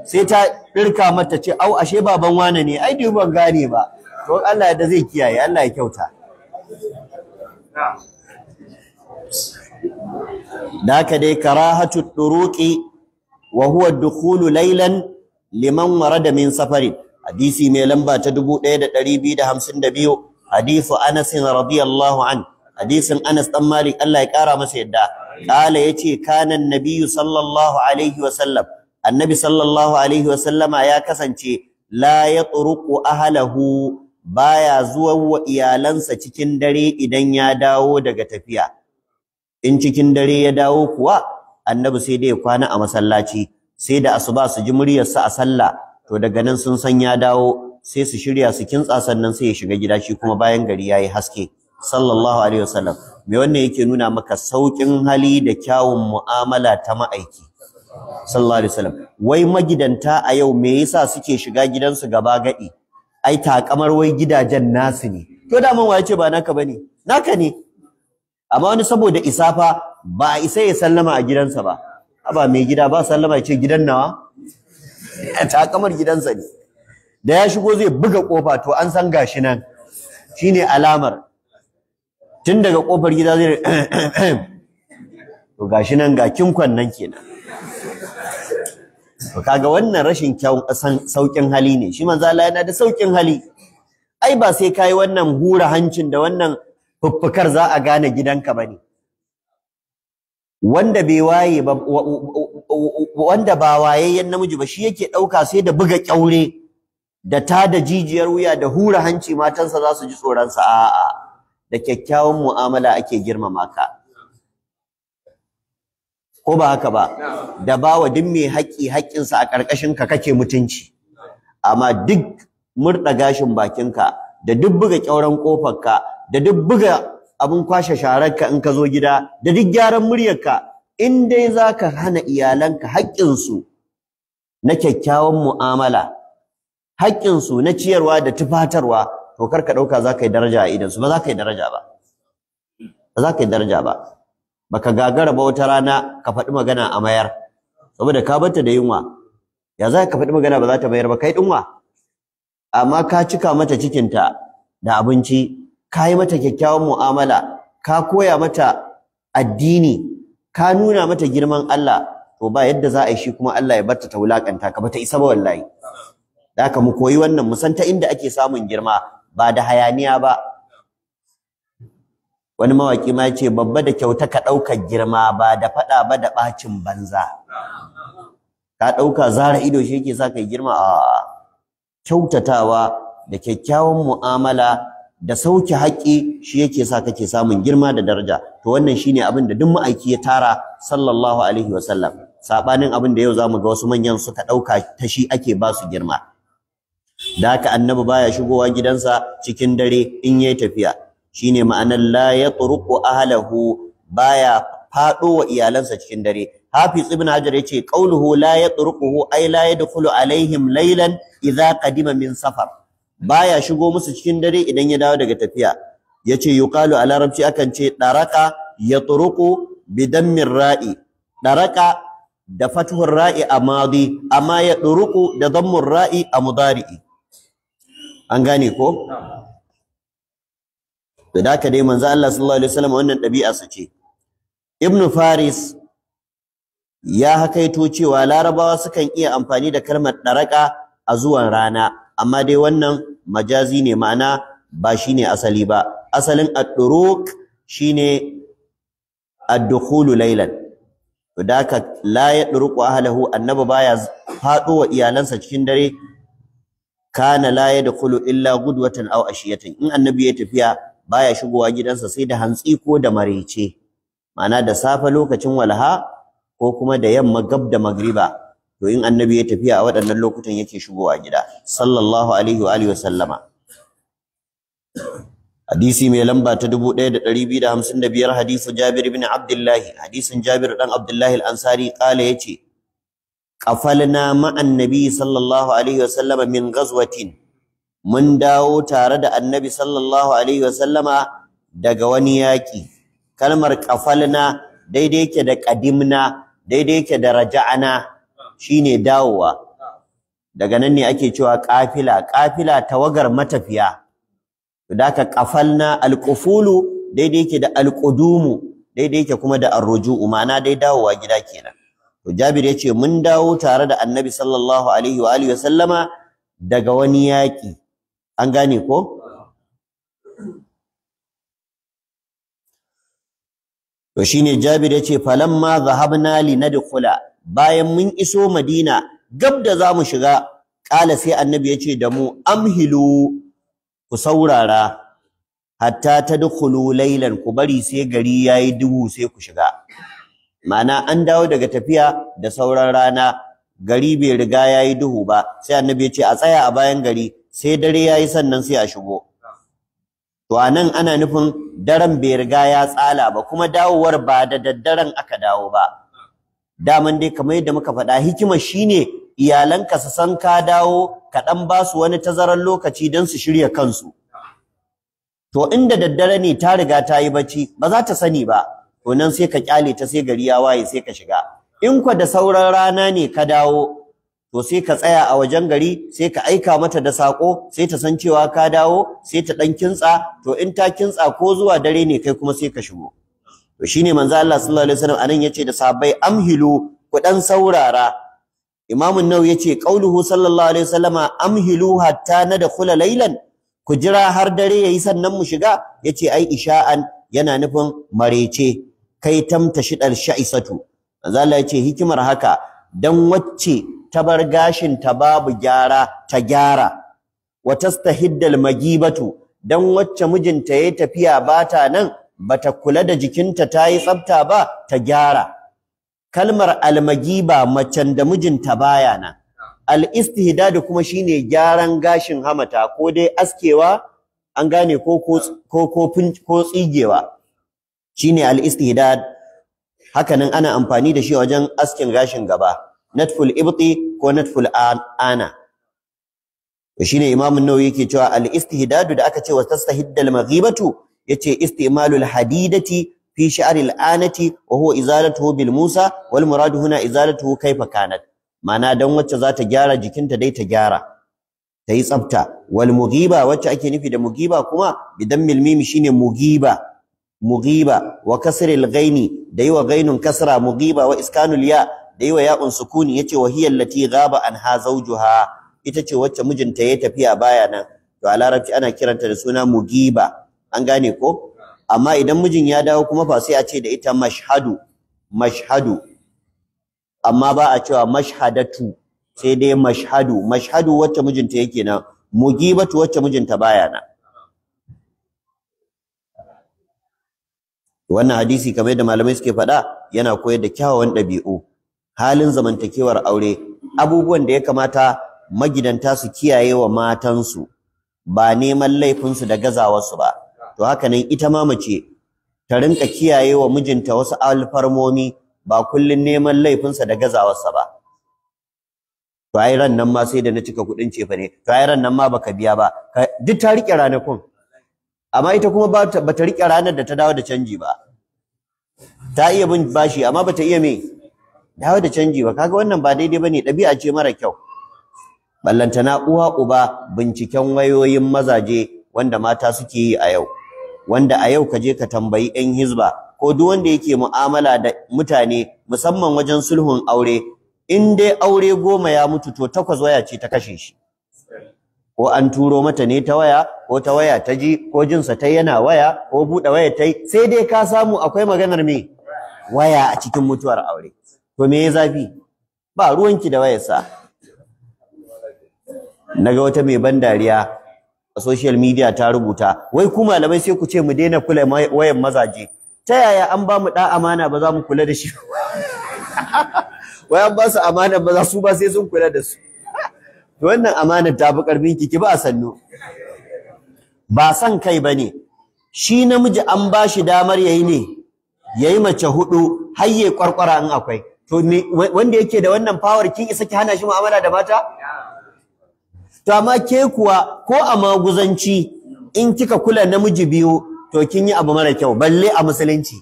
sai ta dirka mata ce au ashe baban wane ne ai dai ban gane ba to Allah da zai kiyaye Allah ya kyauta daka dai karahatu turuqi wa huwa ad-dukhulu laylan liman warada min safarin hadisi mai lamba ta 1252 hadithu Anas radiyallahu an hadisin Anas dan Malik Allah ya kara masa yadda kala yace kana an-nabiy sallallahu alaihi wa sallam annabi sallallahu alaihi wa sallama ya kasance la yatruqu ahlahu baya zuwa wa iyalansa cikin dare idan ya dawo daga tafiya in cikin dare ya dawo kuwa annabi sai dai ya kwana a masallaci sai da asuba su ji muryarsa a sallah to daga nan sun san ya dawo sai su shirya su kintsa sannan sai ya shiga gida shi kuma bayan gari yayi haske sallallahu alaihi wasallam me wannan yake nuna maka saukin hali da kyawun mu'amala ta ma'aiki sallallahu alaihi wasallam wai magidanta a yau me yasa suke shiga gidansu gaba gadi ai takamar wai gidajen nasu ne to da man waye ce ba naka bane naka ne amma wani saboda isafa ba a isa ya sallama a gidansa ba aba mai gida ba sallama ya ce gidan nawa takamar gidansa ne da ya shigo zai buga kofa to an san gashi nan shine alamar tun daga kofar gida zai to gashi nan ga kinkon nan kenan to kaga wannan rashin saukin hali ne shi manzo Allah yana da saukin hali ai ba sai kai wannan hura hancin da wannan fuffukar za a gane gidanka bane wanda bai waye ba wanda ba wayayyen namiji ba shi yake dauka sai da buga kyaure da tada jijiyar wuya da hura hanci matansa za su ji tsoron sa a'a da kyakkyawan mu'amala ake girmama ka ko ba haka ba da bawa duk mai haƙi haƙinsa a ƙarƙashin ka kake mutunci amma duk murda gashin bakinka da duk buga kyauran kofarka da duk buga abun kwashe shararka in ka zo gida da duk gyaran muryarka in dai zaka hana iyalanka haƙƙinsu na kyakkyawan mu'amala haƙƙinsu na ciyarwa da tufatarwa to kar ka ɗauka za ka yi daraja a idansu ba za ka yi daraja ba ba za ka yi daraja ba baka gagara ba wata rana ka faɗi magana a mayar saboda ka barta da yunwa ya za ka faɗi magana ba za ta mayar ba kai ɗinwa amma ka cika mata cikinta da abinci ka yi mata kyakkyawan mu'amala ka koya mata addini ka nuna mata girman Allah to ba yadda za a yi shi kuma Allah ya barta ta wulakanta ka bata isa ba wallahi da haka mu koyi wannan mu san ta inda ake samun girma ba da hayaniya ba wani mawaki ma yace babba da kyauta ka ɗaukar girma ba da faɗa ba da ɓacin banza ka ɗauka zara ido shi yake sa kai girma a kyautatawa da kyakkyawan mu'amala da sauke haƙƙi shi yake sa kake samun girma da daraja to wannan shine abin da duk ma'aiki ya tara sallallahu alaihi wasallam sabanin abin da yau zamu ga wasu manyan suka ɗauka ta shi ake ba su girma da haka annabi baya shigowa gidansa cikin dare in yayi tafiya shine ma'anar la yatruqu ahlahu baya fado wa iyalansa cikin dare Hafiz Ibn Hajar yace qauluhu la yatruquhu ay la yadkhulu alaihim laylan idza qadima min safar baya shigo musu cikin dare idan ya dawo daga tafiya yace yuqalu a larabci akan ce daraka yatruqu bi dammir ra'i daraka da fathur ra'i a madi amma yatruqu da dammur ra'i a mudari'i an gane ko to da haka dai manzo Allah sallallahu alaihi wasallam wannan ɗabi'a sa ce. Ibn Faris ya hakaito cewa Larabawa sukan iya amfani da kalmar daraka a zuwan rana, amma dai wannan majazi ne, ma'ana ba shine asali ba. Asalin ad-duruq shine ad-dukhulu laylan. To da haka la yadruqu ahlihi, annabi baya fado wa iyalansa cikin dare. Kana la yadkhulu illa gudwatan aw ashiyatan, in annabi ya tafiya baya shigowa gidansa sai da hantsi ko da marece, ma'ana da safe lokacin walha ko kuma da yamma gab da magriba. To in annabi ya tafiya a waɗannan lokutan yake shigowa gida sallallahu alaihi wa alihi wasallama. Hadisi mai lamba ta 1255, hadisu Jabir ibn Abdullah, hadisin Jabir dan Abdullah al-Ansari kala yace qafalna ma'an nabi sallallahu alaihi wasallama min ghazwatin, mun dawo tare da annabi sallallahu alaihi wasallama daga wani yaki. Kalmar qafalna daidai yake da qadimna, daidai yake da raja'ana, shine dawowa. Daga nan ne ake cewa qafila, qafila tawagar matafiya. Da ka qafalna, alqufulu daidai yake da alqudumu, daidai yake kuma da arruju'u, ma'ana dai dawowa gida kenan. To Jabir yace mun dawo tare da annabi sallallahu alaihi wa alihi wasallama daga wani yaki. An gane ko? To shine Jabir yace falamma zahabna linadkhula, bayan mun iso Madina gab da zamu shiga, kala sai annabi yace da mu amhilu, ku saurara, hatta tadkhulu laylan, ku bari sai gari yayi duhu sai ku shiga. Ma'ana an dawo daga tafiya da sauran rana, gari bai riga yayi duhu ba, sai annabi yace a tsaya a bayan gari sai dare yayi sannan sai a shigo. To anan ana nufin daren bai riga ya tsala ba, kuma dawowar ba da daddaren aka dawo ba. Daman dai kamar yadda muka faɗa, hikimar shine iyalanka su san ka dawo, ka dan ba su wani tazaran lokaci don su shirya kansu. To inda daddare ne ta riga ta yi bacci, ba za ta sani ba, to nan sai ka kyale ta sai gari ya waye sai ka shiga. In kwa da sauran rana ne ka dawo, to sai ka tsaya a wajen gari, sai ka aika mata da sako, sai ta san cewa ka dawo, sai ta dan kintsa. To in ta kintsa ko zuwa dare ne kai kuma sai ka shigo. To shine manzo Allah sallallahu alaihi wasallam anan yace da sahabbai amhilu, ku dan saurara. Imam an-Nawawi yace qauluhu sallallahu alaihi wasallama amhilu hatta nadkhula laylan, ku jira har dare yayi sannan mu shiga. Yace ai isha'an, yana nufin marece, kai tamtashidal sha'isatu. Manzo Allah yace hikimar haka dan wacce ta bar gashin ta babu gyara ta gyara, wa tastahiddal magibatu, dan wacce mijinta yayi tafiya bata nan bata kula da jikinta tayi tsafta ba ta gyara. Kalmar almagiba, macen da mijinta baya nan. Al-istihdad kuma shine gyaran gashin hamata, ko dai askewa, an gane, ko tsigewa, shine al-istihdad. Hakanan ana amfani da shi wajen askin gashin gaba, natful ibti ko natful ana. Shine Imam an-Nawawi yake cewa al-istihdad da aka ce wa tastahiddal maghibatu, yace istimalul hadidati fi sha'ril anati wa huwa izalatuhu bil musa, wal murad huna izalatuhu kayfa kanat. Ma'ana dan wacce za ta gyara jikinta dai ta gyara, ta yi tsafta. Wal mughiba, wacce ake nufi da mughiba kuma bidammil mim shine mughiba, mughiba wa kasril ghaini, da yi wa ghainun kasra, mughiba wa iskanul ya, da yi wa ya'un sukuni. Yace wa hiya allati ghaba anha zawjuha, ita ce wacce mijinta ya tafiya baya nan. To a larabci ana kiranta da suna mughiba. An gane ko? Amma idan mijin ya dawo kuma fa sai a ce da ita mashhadu, mashhadu. Amma ba a cewa mashhadatu, sai dai mashhadu. Mashhadu wacce mijinta yake nan, mugibatu wacce mijinta baya nan. Wannan hadisi kamar yadda malamai suke faɗa yana koyar da kyawawan ɗabi'u, halin zamantakewar aure, abubuwan da ya kamata magidanta su kiyaye wa matansu, ba neman laifinsu da gazawarsu ba. To haka nan ita ma mace ta rinka kiyaye wa mijinta wasu alfarmomi, ba kullun neman laifinsa da gazawarsa ba. To ai ran nan ma sai da na cika kuɗin cefa ne, to ai ran nan ma baka biya ba, duk ta rike ranakun. Amma ita kuma ba ta rike ranar da ta dawo da canji ba. Ta iya bin bashi amma bata iya me dawo da canji ba. Kaga wannan ba daidai bane, ɗabi'a ce mara kyau. Ballantana uwa uba binciken wayoyin mazaje wanda mata suke yi a yau. wanda a yau ka je ka tambayi 'yan hizba ko duk wanda yake mu'amala da mutane musamman wajen sulhun aure, in dai aure 10 ya mutu to 8 waya ce ta kashe shi, ko an turo mata ne ta waya ko ta waya ta ji ko jinsa ta yana waya ko buɗe waya ta yi, sai dai ka samu akwai maganar me waya a cikin mutuwar aure. To me ya zafi? Ba ruwanki da wayarsa. Naga wata mai ban dariya a social media ta rubuta, wai ku malamai sai ku ce mu daina kula wayan mazaje, ta yaya an ba mu da amana ba za mu kula da shi? Wai an ba su amana ba za su ba sai sun kula da su. To wannan amanar ta fi karfin ki ba sannu. Ba san kai bane, shi namiji an ba shi damar yayi ne, yayi mace 4 har yayi kwarkwara in akwai. To wanda yake da wannan power kin isa ki hana shi mu'amala da mata? To amma ke kuwa ko a maguzanci in kika kula namiji 2 to kin yi abu mara kyau, balle a musulunci.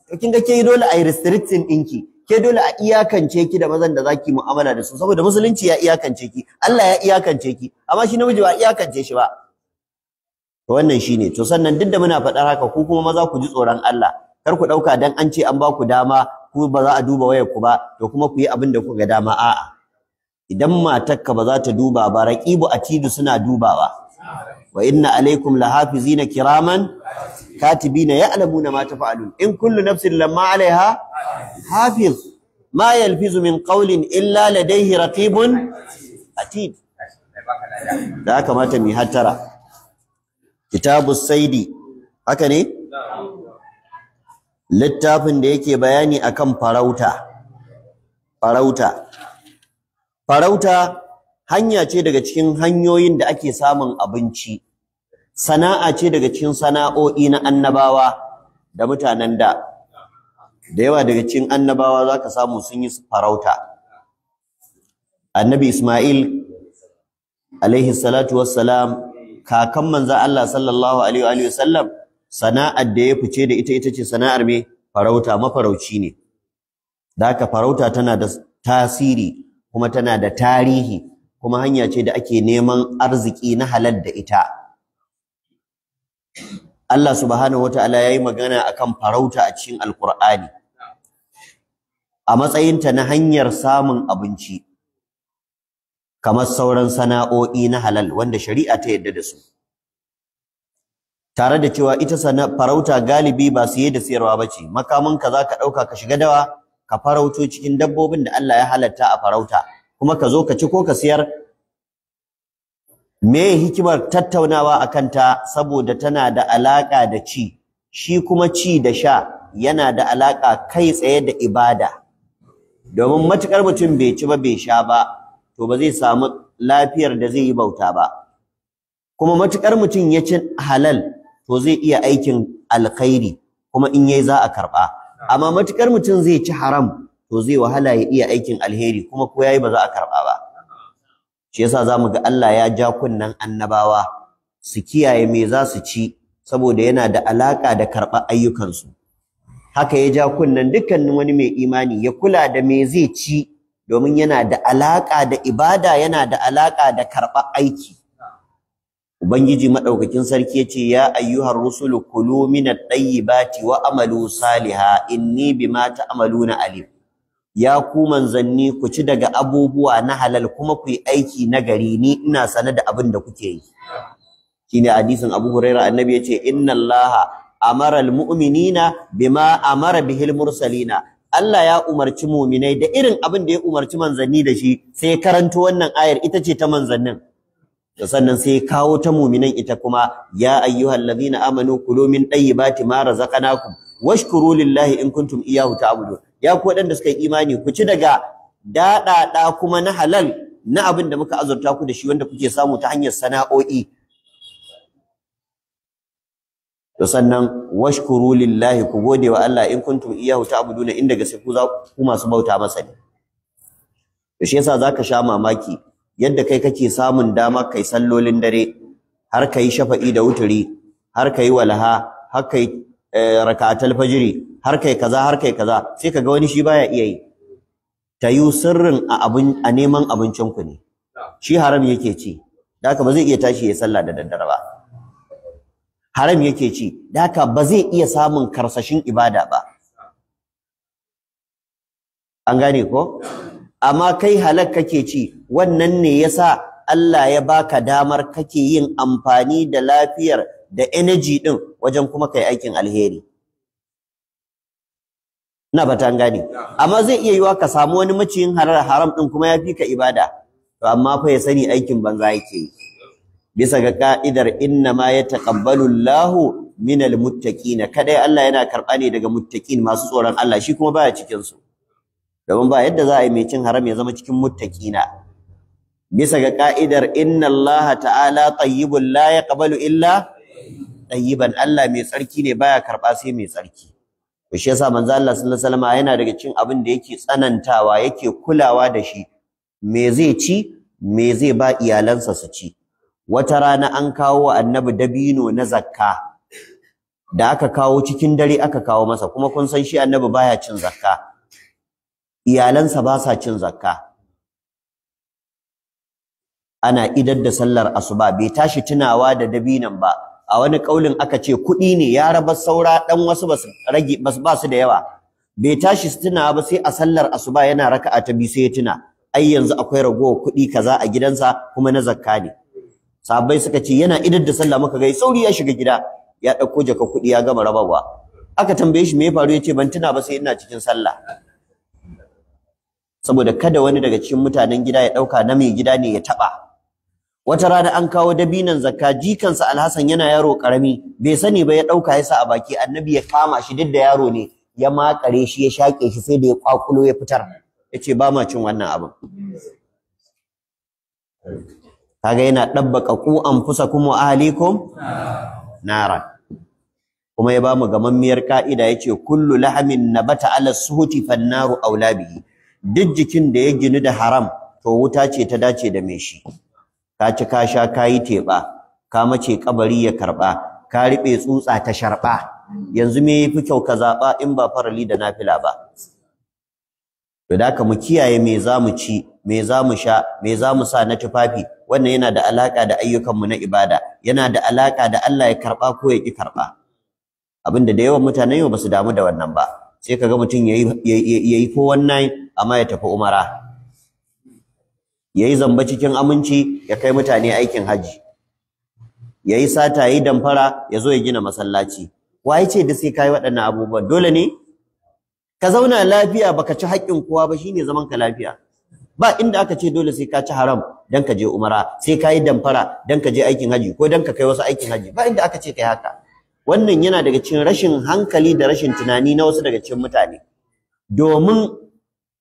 To kin ga ke dole a yi restricting ɗinki, ke dole a iyakance ki da mazan da zaki mu'amala da su, saboda musulunci ya iyakance ki, Allah ya iyakance ki, amma shi namiji ba iyakance shi ba. To wannan shine. To sannan duk da muna faɗar haka, ku kuma maza ku ji tsoron Allah, kar ku ɗauka dan an ce an ba ku dama ku ba za a duba wayar ku ba to kuma ku yi abin da kuka ga dama. A'a, idan matarka ba za ta duba ba, raqibu atidu suna dubawa. Wa inna alaikum lahafizina kiraman katibina ya'lamuna ma taf'alun in kullu nafsin lamma 'alayha hafiz ma yalfizu min qawlin illa ladayhi raqibun atid. Da kamata mu hattara. Kitabus saidi, haka ne? Littafin da yake bayani akan farauta. Farauta hanya ce daga cikin hanyoyin da ake samun abinci, sana'a ce daga cikin sana'o'i na annabawa da mutanen da yawa daga cikin annabawa zaka samu sun yi farauta. Annabi Isma'il alaihi salatu wassalam, kakan manzo Allah sallallahu alaihi wa sallam, sana'ar da ya fice da ita ce sana'ar me farauta, mafarauci ne. Da haka farauta tana da tasiri kuma tana da tarihi, kuma hanya ce da ake neman arziki na halal da ita. Allah subhanahu wataala yayi magana akan farauta a cikin Alqur'ani a matsayinta na hanyar samun abinci kamar sauran sana'o'i na halal wanda shari'a ta yarda da su, tare da cewa ita farauta galibi ba siye da siyarwa bace. Makamanka zaka dauka ka shiga dawa ka farauto cikin dabbobin da Allah ya halatta a farauta, kuma ka zo ka ci ko ka siyar. Me hikimar tattaunawa akan ta? Saboda tana da alaka da ci, shi kuma ci da sha yana da alaka kai tsaye da ibada. Domin matukar mutum bai ci ba bai sha ba, to ba zai samu lafiyar da zai yi bauta ba. Kuma matukar mutum ya ci halal, to zai iya aikin alkhairi, kuma in yayi za a karba. Amma matukar mutum zai ci haram, to zai wahala ya iya aikin alheri, kuma ko yayi ba za a karba ba. Shi yasa zamu ga Allah ya ja kunnan annabawa su kiyaye me za su ci, saboda yana da alaka da karɓar ayyukansu. Haka ya ja kunnan dukkanin wani mai imani ya kula da me zai ci, domin yana da alaka da ibada, yana da alaka da karɓar aiki. Ubangiji madaukakin sarki yace ya ayyuhar rusulu kulu minat tayyibati wa amalu saliha inni bima ta'maluna alim. Ya ku manzanni ku ci daga abubuwa na halal kuma ku yi aiki nagari, ni ina sane da abin da kuke yi. Shine hadisin Abu Hurairah, annabi yace inna Allaha amara almu'minina bima amara bihil mursalina. Allah ya umarci mu'minai da irin abin da ya umarci manzanni da shi, sai karanto wannan ayar ita ce ta manzannin. Sannan sai kawo ta mu'minan ita kuma, ya ayyuhallazina amanu kulu min tayyibati ma razaqnakum washkuru lillahi in kuntum iyyahu ta'budun. Ya ku waɗanda suka yi imani, ku ci daga daɗaɗa kuma na halal na abin da muka azurta ku da shi, wanda kuke samu ta hanyar sana'o'i. To sannan washkuru lillahi, ku gode wa Allah in kuntum iyyahu ta'buduna, inda gaske ku masu bauta masa ne. To shi yasa zaka sha mamaki yadda kai kake samun dama kai sallolin dare, har kai shafa'i da wuturi, har kai walaha, har kai rak'atul fajri, har kai kaza, sai kaga wani shi baya iya yi. Tayu sirrin a neman abincin ku ne, shi haram yake ci, da haka ba zai iya tashi ya sallah da daddare ba. haram yake ci, da haka ba zai iya samun karsashin ibada ba. An gane ko? Amma kai halak kake ci, wannan ne yasa Allah ya baka damar kake yin amfani da lafiyar da energy din wajen kuma kai aikin alheri. Ina fata an gane. Amma zai iya yiwa ka samu wani maciyin haram din kuma ya fi ka ibada. To amma fa ya sani aikin banza yake yi. Bisa ga ka'idar inna ma yataqabbalu Allahu minal muttaqin, kadai Allah yana karba ne daga muttaqin masu tsoron Allah, shi kuma baya cikin su. Domin ba yadda za a yi mai cin haram ya zama cikin muttaqina. Bisa ga ka'idar inna Allah ta'ala tayyibun la yaqbalu illa tayyiban, Allah mai tsarki ne baya karba sai mai tsarki. To shi yasa manzo Allah sallallahu alaihi wasallam yana daga cikin abin da yake tsanantawa, yake kulawa da shi, me zai ci, me zai ba iyalansa su ci. Wata rana an kawo annabi dabino na zakka, da aka kawo cikin dare aka kawo masa, kuma kun san shi annabi baya cin zakka, iyalansa ba sa cin zakka. Ana idar da sallar asuba bai tashi tunawa da dabinan ba, a wani kaulin aka ce kuɗi ne ya raba saura dan wasu ba su da yawa, bai tashi tunawa ba sai a sallar asuba yana raka'a ta biyu sai ya tuna ai yanzu akwai ragowar kuɗi kaza a gidansa kuma na zakka ne. Sahabbai suka ce yana idar da sallah muka ga sauri ya shiga gida ya dauko jaka kuɗi ya gama rabawa. Aka tambaye shi me ya faru, yace ban tuna ba sai ina cikin sallah. Saboda kada wani daga cikin mutanen gida ya dauka na mai gida ne ya taba. Wata rana an kawo dabinan zakka, jikansa Alhassan yana yaro karami bai sani ba ya dauka ya sa a baki, annabi ya kama shi duk da yaro ne, ya makare shi ya shake shi sai da ya kwakulo ya fitar, yace ba ma cin wannan abin. Kaga yana dabbaka ku anfusakum wa ahlikum nara. Kuma ya bamu gamammiyar ka'ida yace kullu lahamin nabata ala suhuti fannaru aula bihi, duk jikin da ya ginu da haram to wuta ce ta dace da mai shi. Ka ci ka sha kayi teba, ka mace kabari ya karba, ka ribe tsutsa ta sharba, yanzu me yafi kyau ka zaba in ba farali da nafila ba? To da haka mu kiyaye me zamu ci, me zamu sha, me zamu sa na tufafi, wannan yana da alaka da ayyukanmu na ibada, yana da alaka da Allah ya karba ko ya ki karba. Abinda da yawan mutane yau basu damu da wannan ba, sai kaga mutum yayi ko wannan amma ya tafi umara, yayi zamba cikin aminci ya kai mutane aikin haji, yayi sata yayi damfara ya zo ya gina masallaci. Waye ce da sai kai waɗannan abubuwan? Dole ne ka zauna lafiya baka ci haƙƙin kowa ba, shine zaman ka lafiya. Ba inda aka ce dole sai ka ci haram dan ka je umara, sai ka yi damfara dan ka je aikin haji ko dan ka kai wasu aikin haji, ba inda aka ce kai haka. Wannan yana daga cikin rashin hankali da rashin tunani na wasu daga cikin mutane. Domin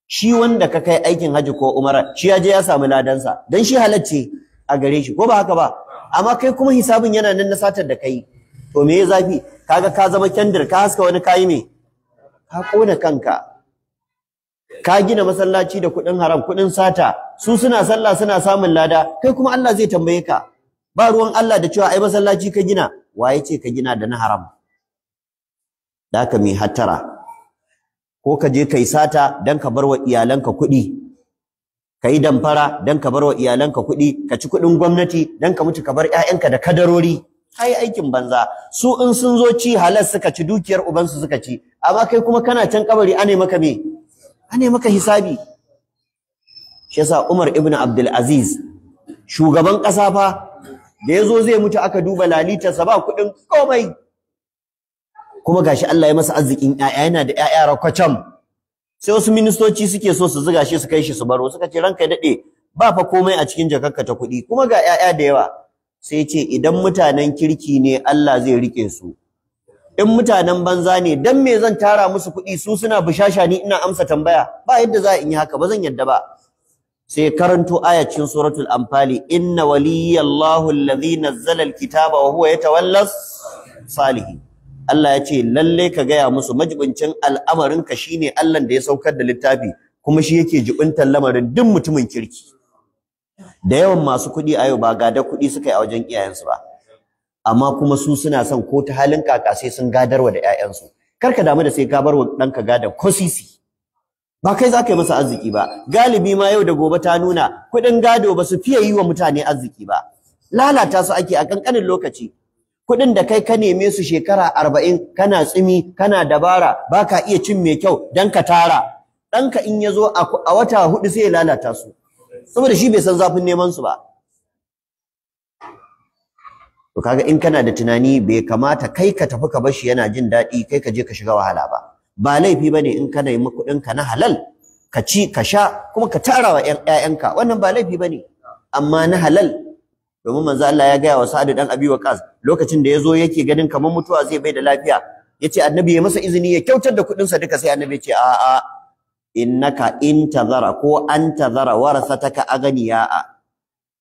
shi wanda ka kai aikin haji ko umara, shi ya je ya samu ladansa dan shi halacce a gare shi, ko ba haka ba? Amma kai kuma hisabin yana nan na satar da kai. To me ya zafi? Kaga ka zama kendir, ka haska wani kayi me? Ka kona kanka. Ka gina masallaci da kuɗin haram, kuɗin sata, su suna sallah suna samun lada, kai kuma Allah zai tambaye ka. Ba ruwan Allah da cewa ai masallaci ka gina, waye ce ka gina da na haram? Da haka mai hattara. Ko ka je kai sata dan ka barwa iyalanka kuɗi, kai damfara dan ka barwa iyalanka kuɗi, ka ci kuɗin gwamnati dan ka mutu ka bar ƴaƴanka da kadarori. Kai aikin banza. Su in sun zo ci halal suka ci, dukiyar ubansu suka ci, amma kai kuma kana can kabari ane maka me? Ane maka hisabi. Shi yasa Umar ibn Abdul Aziz, shugaban ƙasa fa, da yazo zai mutu aka duba lalitarsa ba kuɗin komai, kuma gashi Allah ya masa arzikin ƴaƴa, yana da ƴaƴa rakwacam. Sai wasu ministoci suke so su zuga shi su kai shi su baro, suka ce ranka dade ba fa komai a cikin jakarka ta kuɗi, kuma ga ƴaƴa da yawa. Sai ce idan mutanen kirki ne Allah zai rike su, in mutanen banza ne dan me zan tara musu kuɗi su suna bishasha ni ina amsa tambaya? Ba yadda za in yi haka, ba zan yadda ba. Sai karanto ayacin suratul anfali, inna waliyallahu alladhi nazzala alkitaba wa huwa yatawallas salihin. Allah ya ce lalle ka gaya musu majibincin al'amarin ka shine Allah da ya saukar da littafi, kuma shi yake jibintar lamarin duk mutumin kirki. Da yawan masu kuɗi a yau ba gada kuɗi suka yi a wajen iyayensu ba, amma kuma su suna son ko ta halin kaka sai sun gadarwa da ƴaƴansu. Kar ka damu da sai ka bar wa ɗanka gadan ko sisi, ba kai za ka yi masa arziki ba. Galibi ma yau da gobe ta nuna kuɗin gado ba su fiye yi wa mutane arziki ba, lalata su ake a ƙanƙanin lokaci. kuɗin da kai ka neme su shekara 40 kana tsimi kana dabara baka iya cin mai kyau dan ka tara ɗanka in ya zo a wata 4 sai ya lalata su saboda shi bai san zafin neman su ba. To kaga in kana da tunani bai kamata kai ka tafi ka bar shi yana jin daɗi kai ka je ka shiga wahala ba laifi bane in kana yi kuɗin ka na halal ka ci ka sha kuma ka tara wa ƴaƴanka wannan ba laifi bane amma na halal. Domin manzo Allah ya gaya wa Sa'ad dan Abi Waqqas lokacin da yazo yake ganin kamar mutuwa zai bai da lafiya yace annabi ya masa izini ya kyautar da kuɗin sa duka sai annabi ya ce a'a innaka intazara ko antazara warasataka aganiya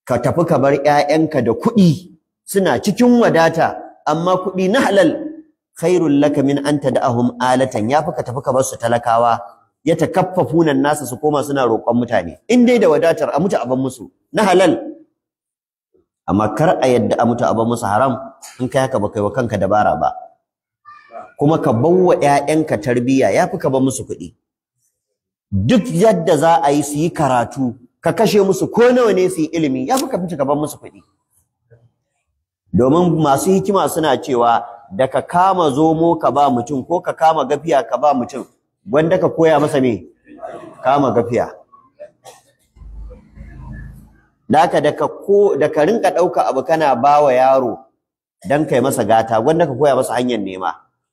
ka tafi ka bar ƴaƴanka da kuɗi suna cikin wadata amma kuɗi na halal khairul laka min an tad'ahum alatan yafi ka tafi ka bar su talakawa yatakaffafuna nasu su koma suna roƙon mutane in dai da wadatar a mutu a ban musu na halal amma kar a yadda a mutu a ban musu haram in kai haka baka yi wa kanka dabara ba kuma ka bawwa ƴaƴanka tarbiyya yafi ka bar musu kuɗi duk yadda za a yi su yi karatu ka kashe musu ko nawa ne su yi ilimi yafi ka fita ka bar musu kuɗi. Domin masu hikima suna cewa da ka kama zomo ka ba mutum ko ka kama gafiya ka ba mutum wanda ka koya masa me kama gafiya. Da ka rinka ɗauka abu kana bawa yaro dan kai masa gata wanda ka koya masa hanyar nema.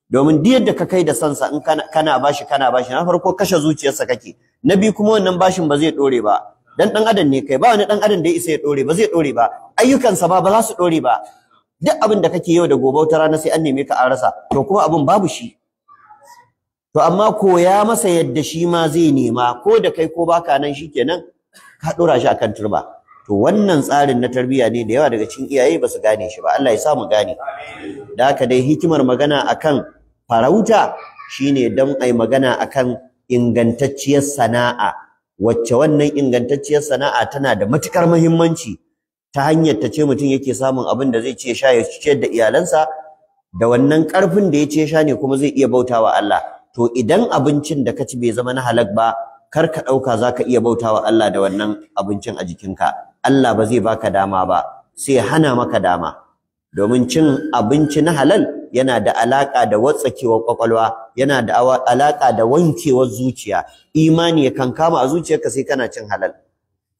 Domin duk yadda ka kai da sansa in kana bashi na farko kashe zuciyarsa kake na biyu kuma wannan bashin ba zai dore ba dan adam ne kai ba wani dan adam da ya isa ya dore ba zai dore ba ayyukansa ba za su dore ba duk abin da kake yau da gobe wata rana sai an neme ka an rasa to kuma abin babu shi to amma koya masa yadda shi ma zai nema ko da kai ko baka nan shikenan ka dora shi akan turba. To wannan tsarin na tarbiyya ne da yawa daga cikin iyaye ba su gane shi ba Allah ya sa mu gane. Da haka dai hikimar magana akan farauta shine dan ai magana akan ingantacciyar sana'a wacce wannan ingantacciyar sana'a tana da matukar muhimmanci ta hanyar ta ce mutum yake samun abin da zai ce sha ya ciyar da iyalansa da wannan karfin da ya ce sha ne kuma zai iya bautawa Allah. To idan abincin da ka ci bai zama na halak ba kar ka dauka zaka iya bautawa Allah da wannan abincin a jikinka. Allah ba zai baka dama ba sai hana maka dama domin cin abinci na halal yana da alaka da watsakewar kwakwalwa yana da alaka da wankewar zuciya imani ya kankama a zuciyarka sai kana cin halal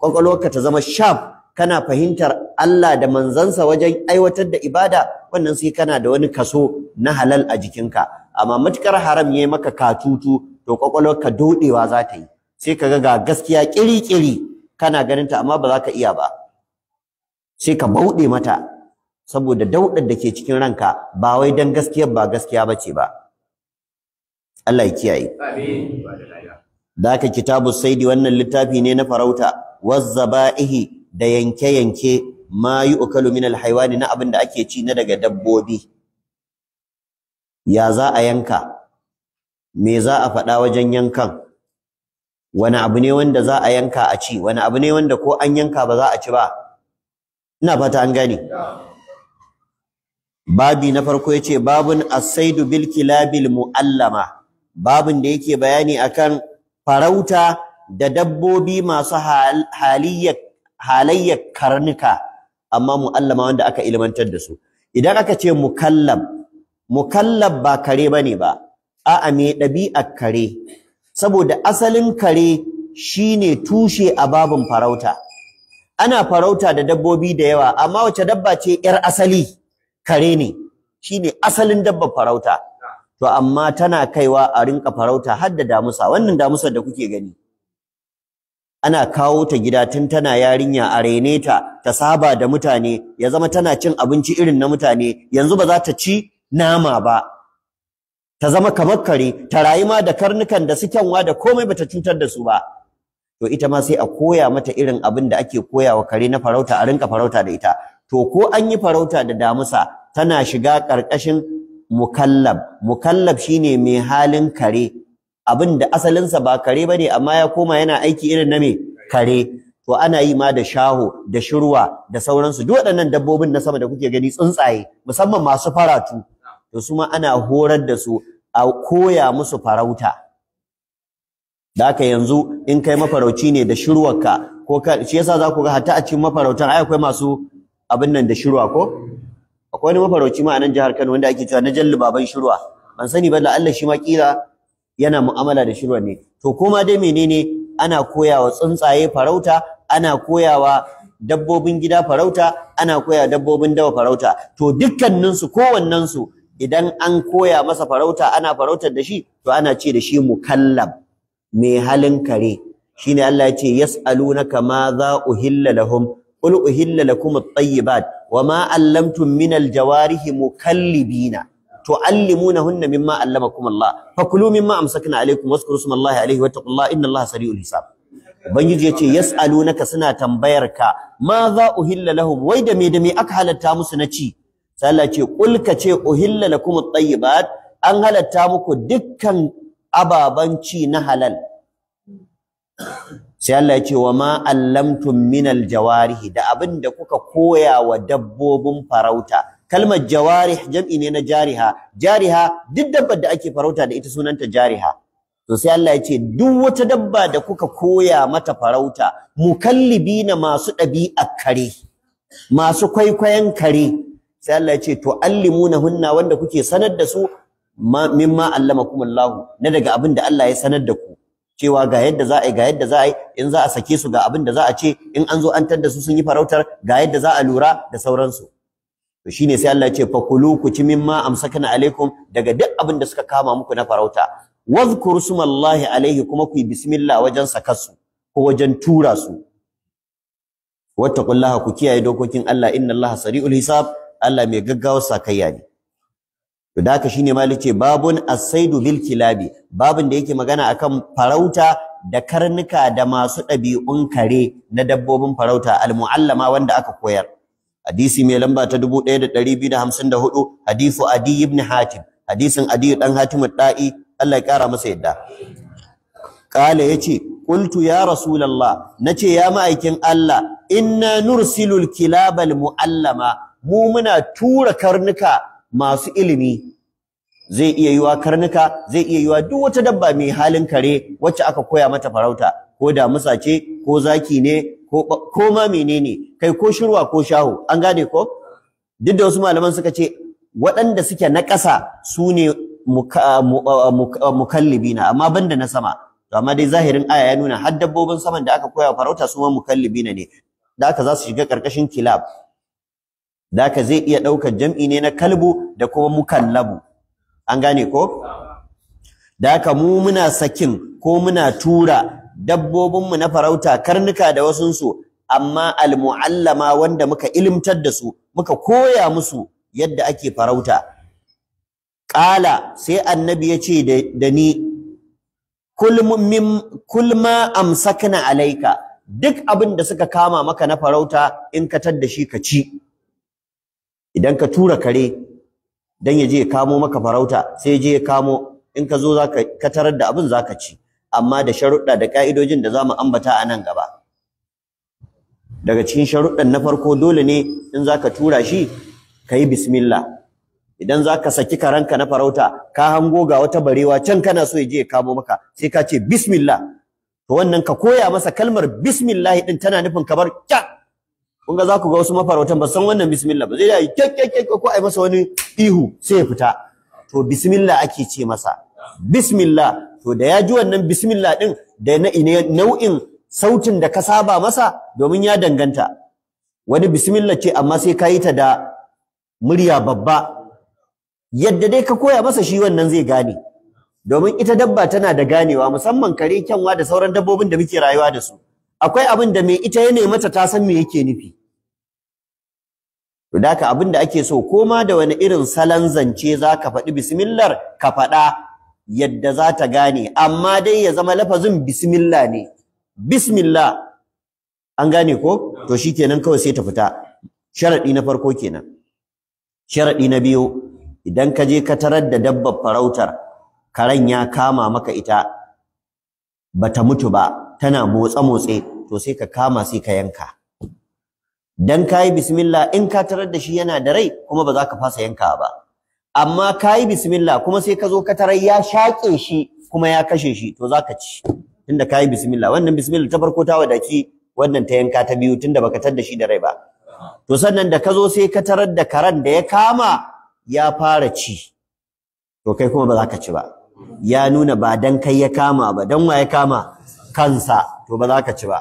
kwakwalwarka ta zama sharp kana fahimtar Allah da manzansa wajen aiwatar da ibada wannan sai kana da wani kaso na halal a jikinka amma matukar haram yayi maka katutu to kwakwalwarka dodewa za ta yi sai kaga ga gaskiya kiri-kiri kana ganin ta amma ba za ka iya ba sai ka bauɗe mata saboda daudar da ke cikin ranka ba wai dan gaskiyar ba gaskiya bace ba Allah ya kiyaye amin daka kitabus saidi wannan littafi ne na farauta wazzaba'ihi da yanke ma yu'kalu min alhaywani na abin da ake ci na daga dabbobi ya za a yanka me za a faɗa wajen yankan wani abu ne wanda za a yanka a ci wani abu ne wanda ko an yanka ba za a ci ba ina fata an gane babi na farko yace babun as-saidu bil kilabil muallama babin da yake bayani akan farauta da dabbobi masu halayyar karnuka amma muallama wanda aka ilmantar da su idan aka ce mukallab ba kare bane ba a'a me ɗabi'ar kare saboda asalin kare shine tushe a babin farauta ana farauta da dabbobi da yawa amma wace dabba ce yar asali kare ne shine asalin dabbar farauta to amma tana kaiwa a rinka farauta har da damusa wannan damusar da kuke gani ana kawo ta gida tun tana yarinya a rene ta saba da mutane ya zama tana cin abinci irin na mutane yanzu ba za ta ci nama ba ta zama kamar kare ta rayu ma da karnukan da su kyanwa da komai bata cutar da su ba to ita ma sai a koya mata irin abin da ake koyawa kare na farauta a rinka farauta da ita to ko an yi farauta da damusa tana shiga karkashin mukallab shine mai halin kare abin da asalinsa ba kare bane amma ya koma yana aiki irin na me kare to ana yi ma da shaho da shirwa da sauransu duk waɗannan dabbobin na sama da kuke gani tsuntsaye musamman masu faratu to su ma ana horar da su a koya musu farauta da haka yanzu in kai mafarauci ne da shirwarka ko shi yasa za ku ga hatta a cikin mafarautan ai akwai masu abin nan da shirwa ko akwai wani mafarauci ma a nan jihar Kano wanda ake cewa na jalli baban shirwa, ban sani ba Allah shi ma kila yana mu'amala da shirwa ne. To kuma dai menene, ana koyawa tsuntsaye farauta, ana koyawa dabbobin gida farauta, ana koyawa dabbobin dawa farauta. To dukkaninsu kowannensu idan an koya masa farauta ana farautar da shi, to ana ce da shi mukallab, mai halin kare. Shine Allah ya ce yas'alunaka ma za uhilla lahum qul uhilla lakum at-tayyibat wama allamtum min al-jawarihi mukallibina tu'allimunahunna mimma allamakum Allah fakulu mimma amsakna alaykum waskuru smallahi alayhi wattaqullaha innallaha sari'ul hisab. Ubangiji yace yas'alunaka, suna tambayar ka ma za uhilla lahum, wai da me aka halatta musu na ci. Sai Allah ce qul ka ce uhilla lakum at-tayyibat, an halatta muku dukkan ababan ci na halal. Sai Allah ya ce wa ma allamtum minal jawarihi, da abin da kuka koya wa dabbobin farauta. Kalmar jawarih jam'i ne na jariha. Jariha duk dabbar da ake farauta da ita sunanta jariha. To sai Allah ya ce duk wata dabba da kuka koya mata farauta, mukallibina, masu ɗabi'ar kare, masu kwaikwayon kare. Sai Allah ya ce to allimunahunna, wanda kuke sanar da su mimma allamakumullahu, na daga abin da Allah ya sanar da ku, cewa ga yadda za a yi, ga yadda za a yi, in za a sake su ga abin da za a ce, in an zo an tadda su sun yi farautar ga yadda za a lura da sauransu. To shine sai Allah ya ce fakulu, ku ci mimma amsakna alaikum, daga duk abin da suka kama muku na farauta. Wadhkuru smallahi alaihi, kuma ku yi bismillah wajen sakasu ko wajen tura su. Wattaqullaha, ku kiyaye dokokin Allah, innallaha sari'ul hisab, Allah mai gaggawar sakayya ne. To da haka shine malik ce babun as-saidu bil kilabi, babun da yake magana akan farauta da karnuka da masu ɗabi'un kare na dabbobin farauta al-mu'allama, wanda aka koyar. Hadisi mai lamba ta 1254, hadisu Adi ibn Hatim, hadisin Adi dan Hatim ad-Da'i, Allah ya kara masa yadda. Kala yace qultu ya rasulullah, nace ya ma'aikin Allah, inna nursilul kilabal mu'allama, mu muna tura karnuka masu ilimi. Zai iya yiwa karnuka, zai iya yiwa duk wata dabba mai halin kare wacce aka koya mata farauta, ko damusa ce, ko zaki ne, ko ma menene, kai ko shirwa ko shaho, an gane ko? Duk da wasu malaman suka ce waɗanda suke na ƙasa su ne mukallibina, amma banda na sama. To amma dai zahirin aya ya nuna har dabbobin saman da aka koya farauta su ma mukallibina ne, da haka za su shiga ƙarƙashin kilab. Da haka zai iya ɗaukar jam'i ne na kalbu da kuma mukallabu, an gane ko? Da haka mu muna sakin ko muna tura dabbobinmu na farauta, karnuka da wasunsu, amma al-mu'allama, wanda muka ilimtar da su, muka koya musu yadda ake farauta. Ƙala, sai annabi ya ce da ni, kul ma amsakna alaika, duk abin da suka kama maka na farauta in ka tadda shi ka ci. Idan ka tura kare dan ya je ya kamo maka farauta, sai ya je ya kamo, in ka zo ka tarar da abin zaka ci, amma da sharuɗa da ka'idojin da zamu ambata a nan gaba. Daga cikin sharuɗan na farko, dole ne in zaka tura shi kai bismillah. Idan zaka saki karanka na farauta, ka hango ga wata barewa can kana so ya je ya kamo maka, sai ka ce bismillah. To wannan ka koya masa kalmar bismillah din, tana nufin kamar kya. Kun ga za ku ga wasu mafarautan ba san wannan bismillah ba, zai yi kek ko ai masa wani ihu sai ya fita. To bismillah ake ce masa, bismillah. To da ya ji wannan bismillah din, da nau'in sautin da ka saba masa, domin ya danganta. Wani bismillah ce amma sai ka yi ta da murya babba, yadda dai ka koya masa shi wannan zai gane. Domin ita dabba tana da ganewa, musamman kare, kyanwa da sauran dabbobin da muke rayuwa da su. Akwai abin da mai ita ya mata ta san me yake nufi. To da haka abin da ake so, koma da wani irin salon zance za ka faɗi bismillah, ka faɗa yadda za ta gane, amma dai ya zama lafazin bismillah ne. Bismillah, an gane ko? To shikenan kawai sai ta fita. Sharaɗi na farko kenan. Sharaɗi na biyu, idan ka je ka tarar da dabbar farautar, karen ya kama maka ita, bata mutu ba, tana motsa-motse, to sai ka kama sai ka yanka. Dan kayi bismillah, in ka tarar da shi yana da rai, kuma ba za ka fasa yanka ba. Amma kayi bismillah kuma sai ka zo ka tarar ya shaƙe shi kuma ya kashe shi, to za ka ci. Tunda kayi bismillah, wannan bismillah ta farko ta wadaki wannan ta yanka ta biyu, tunda baka tar da shi da rai ba. to sannan da ka zo sai ka tarar da karen da ya kama ya fara ci to kai kuma ba za ka ci ba ya nuna ba dan kai ya kama ba dan wa ya kama kansa to ba za ka ci ba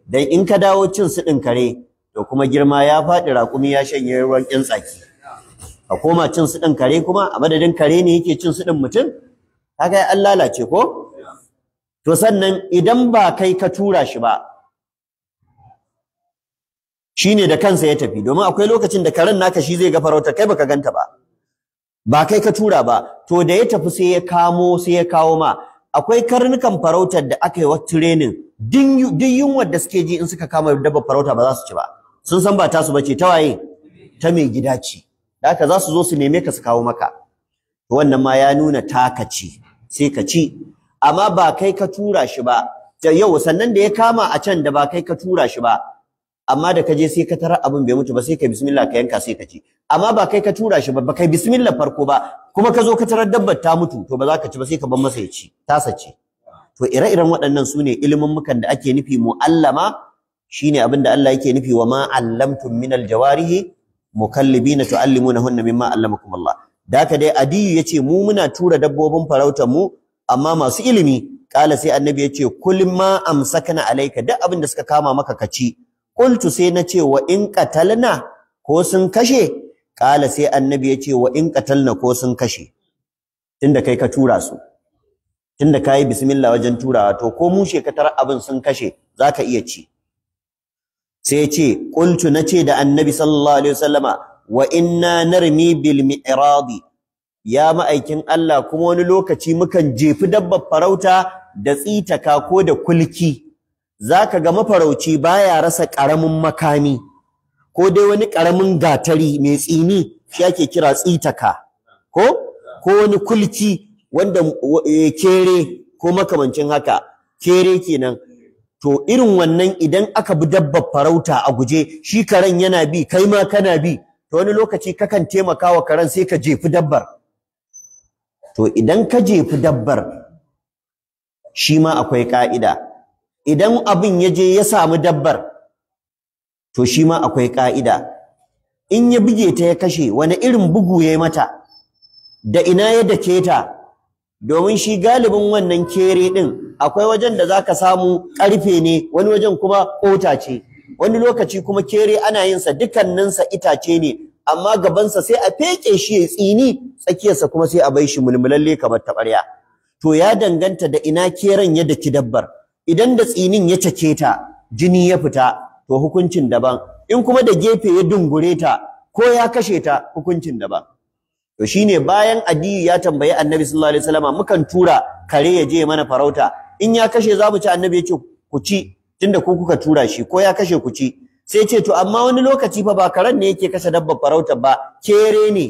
dan in ka dawo cin su din kare to kuma girma ya faɗi raƙumi ya shanye ruwan ƙin tsaki a koma cin su din kare kuma a madadin kare ne yake cin su din mutum kaga an lalace ko to sannan idan ba kai ka tura shi ba shine da kansa ya tafi domin akwai lokacin da karen naka shi zai ga farautar kai baka ganta ba kai ka tura ba to da ya tafi sai ya kamo sai ya kawo ma akwai karnukan farautar da aka yi wa training duk yunwar da suke ji in suka kama dabbar farauta ba za su ci ba sun san ba tasu bace ta waye ta mai gida ce da haka za su zo su neme ka su kawo maka wannan ma ya nuna taka ci sai ka ci amma ba kai ka tura shi ba yau sannan da ya kama a can da ba kai ka tura shi ba amma da ka je sai ka tarar abin bai mutu ba sai kai bismillah ka yanka sai ka ci amma ba kai ka tura shi ba kai bismillah farko ba kuma ka zo ka tarar dabbar ta mutu to ba za ka ci ba sai ka bar masa ya ci tasa ce to ire-iren waɗannan sune ilimin mukan da ake nufi muallama shine abin da Allah yake nufi wa ma allamtum minal jawarihi mukallibina tuallimunahunna mimma allamakum Allah da haka dai adiyu yace mu muna tura dabbobin farautar mu amma masu ilimi kala sai annabi yace kul ma amsakana alayka duk abin da suka kama maka ka ci qultu sai nace wa in qatalna ko sun kashe kala sai annabi yace wa in qatalna ko sun kashe tunda kai ka tura su tunda kai bismillah wajen turawa to ko mu shekatar abin sun kashe zaka iya ci sai yace qultu nace da annabi sallallahu alaihi wasallama wa inna narmi bil mi'radi ya ma'aikin Allah kuma wani lokaci mukan jefi dabbar farauta da tsitaka ko da kulki zaka ga mafarauci baya rasa karamin makami ko dai wani karamin gatari mai tsini shi ake kira tsitaka ko wani kulki wanda kere ko makamancin haka kere kenan to irin wannan idan aka bi dabbar farauta a guje shi karen yana bi kai ma kana bi to wani lokaci kakan taimaka wa karen sai ka jefi dabbar to idan ka jefi dabbar shi ma akwai ka'ida idan abin ya je ya samu dabbar to shi ma akwai ka'ida in ya buge ta ya kashe wani irin bugu ya yi mata da ina ya dake ta domin shi galibin wannan kere din akwai wajen da zaka samu karfe ne wani wajen kuma kota ce wani lokaci kuma kere ana yin sa dukanninsa itace ne amma gabansa sai a feke shi ya tsini tsakiyarsa kuma sai a bai shi mulmulalle kamar tabarya to ya danganta da ina keren ya daki dabbar idan da tsinin ya cake ta jini ya fita to hukuncin daban in kuma da gefe ya dungure ta ko ya kashe ta hukuncin daban to shine bayan Adiyu ya tambayi Annabi sallallahu alaihi wasallam mukan tura kare ya je mana farauta in ya kashe za mu ci Annabi yace ku ci tunda ku kuka tura shi ko ya kashe ku ci sai ce to amma wani lokaci fa ba karen ne yake kashe dabbar farautar ba kere ne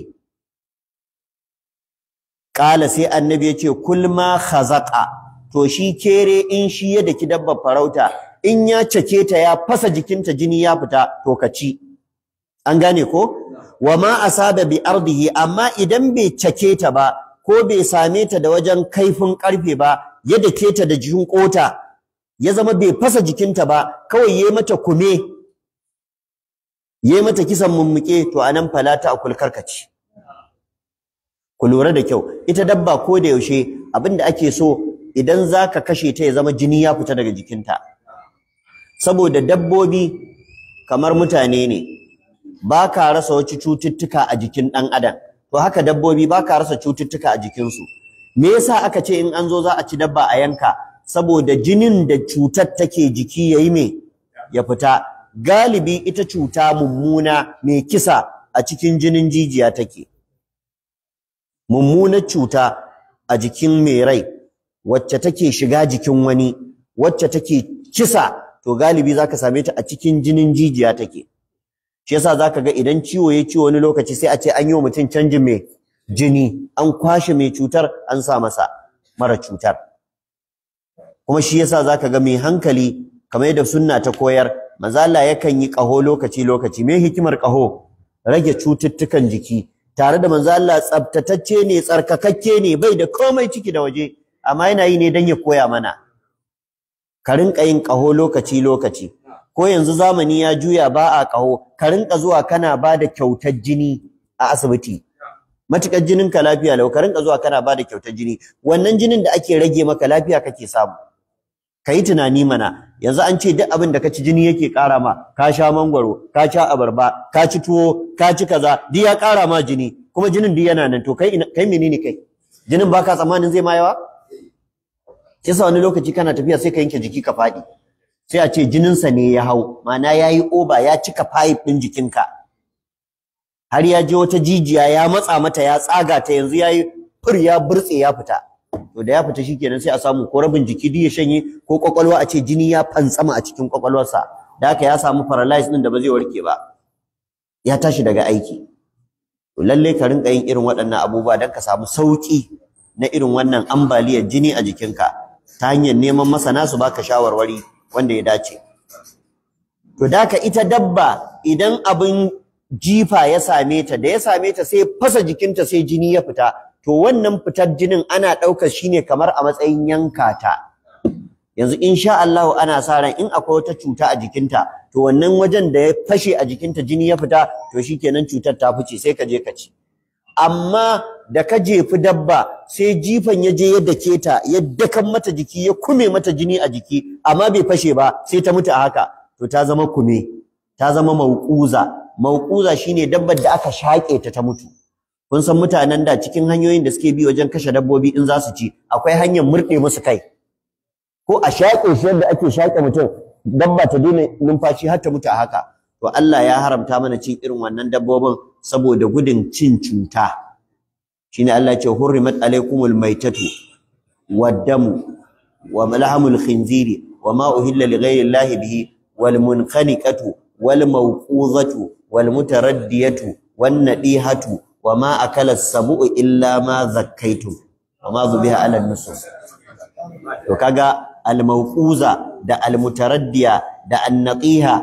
kala sai Annabi yace kul ma khazaqa to shi kere in shi ya daki dabbar farauta in ya cake ta ya fasa jikinta jini ya fita to ka ci an gane ko wama asaba bi ardihi amma idan bai cake ta ba ko bai same ta da wajen kaifin karfe ba ya dake ta da jikin kota ya zama bai fasa jikinta ba kawai yayi mata kume yayi mata kisan mummuke to anan falata akul karkaci ku lura da kyau ita dabba ko da yaushe abinda ake so idan zaka kashe ta ya zama jini ya fita daga jikinta saboda dabbobi kamar mutane ne ba ka rasa wasu cututtuka a jikin ɗan adam to haka dabbobi ba ka rasa cututtuka a jikinsu me yasa aka ce in an zo za a ci dabba a yanka saboda jinin da cutar take jiki yayi me ya fita galibi ita cuta mummuna mai kisa a cikin jinin jijiya take mummunar cuta a jikin mai rai wacce take shiga jikin wani wacce take kisa to galibi zaka same ta a cikin jinin jijiya take shi yasa zaka ga idan ciwo ya ciwo wani lokaci sai a ce an yi wa mutum canjin mai jini an kwashe mai cutar an sa masa mara cutar kuma shi yasa zaka ga mai hankali kamar yadda sunna ta koyar manzo Allah yakan yi kaho lokaci me hikimar kaho rage cututtukan jiki tare da manzo Allah tsaftatacce ne tsarkakakke ne bai da komai ciki da waje amma yana yi ne dan ya koya mana ka rinka yin kaho lokaci ko yanzu zamani ya juya ba a ƙaho, ka rinka zuwa kana ba da kyautar jini a asibiti matukar jinin ka lafiya lau, ka rinka zuwa kana ba da kyautar jini. Wannan jinin da ake rage maka lafiya kake samu. Ka yi tunani mana, yanzu an ce duk abin da ka ci jini yake ƙara ma, ka sha mangwaro, ka sha abarba, ka ci tuwo, ka ci kaza, duk ya ƙara ma jini, kuma jinin duk yana nan, to kai menene kai? Jinin baka tsammanin zai ma yawa? Kisa wani lokaci kana tafiya sai ka yanke jiki ka faɗi, sai a ce jininsa ne ya hau, ma'ana ya yi oba, ya cika pipe ɗin jikinka, har ya je wata jijiya ya matsa mata, ya tsaga ta, yanzu ya yi fur, ya burtse, ya fita. To da ya fita shikenan sai a samu ko rabin jiki duk ya shanye, ko kwakwalwa a ce jini ya fantsama a cikin kwakwalwarsa, da haka ya samu paralysis din da ba zai warke ba, ya tashi daga aiki. To lalle ka rinka yin irin waɗannan abubuwa don ka samu sauki na irin wannan ambaliyar jini a jikinka, ta hanyar neman masana su baka shawarwari wanda ya dace. To da haka ita dabba idan abin jifa ya same ta, da ya same ta sai fasa jikinta sai jini ya fita, to wannan fitar jinin ana ɗaukar shi ne kamar a matsayin yanka ta. Yanzu insha Allah ana sa ran in akwai wata cuta a jikinta, to wannan wajen da ya fashe a jikinta jini ya fita, to shikenan cutar ta fice, sai ka je ka ci. Amma da ka jefi dabba sai jifan ya je ya dake ta, ya dakan mata jiki, ya kume mata jini a jiki, amma bai fashe ba, sai ta mutu a haka, to ta zama kume, ta zama mauquza. Mauquza shine dabbar da aka shaƙe ta mutu. Kun san mutanen da cikin hanyoyin da suke bi wajen kashe dabbobi in za su ci, akwai hanyar murɗe musu kai, ko a shaƙe shi yadda ake shaƙe mutum, dabba ta daina numfashi har ta mutu a haka. To Allah ya haramta mana cin irin wannan dabbobin saboda gudun cin cuta. Shine Allah ya ce hurrimat alaykumul maitatu wad-damu wa lahmul khinziri wa ma uhilla li ghayri Allahi bihi wal munkhaniqatu wal mawquzatu wal mutaraddiyatu wan nadihatu wa ma akala as-sabu'u illa ma zakkaytum wa ma zubiha 'ala an-nusuk. To kaga al-mawquza da al-mutaraddiya da an-nadiha,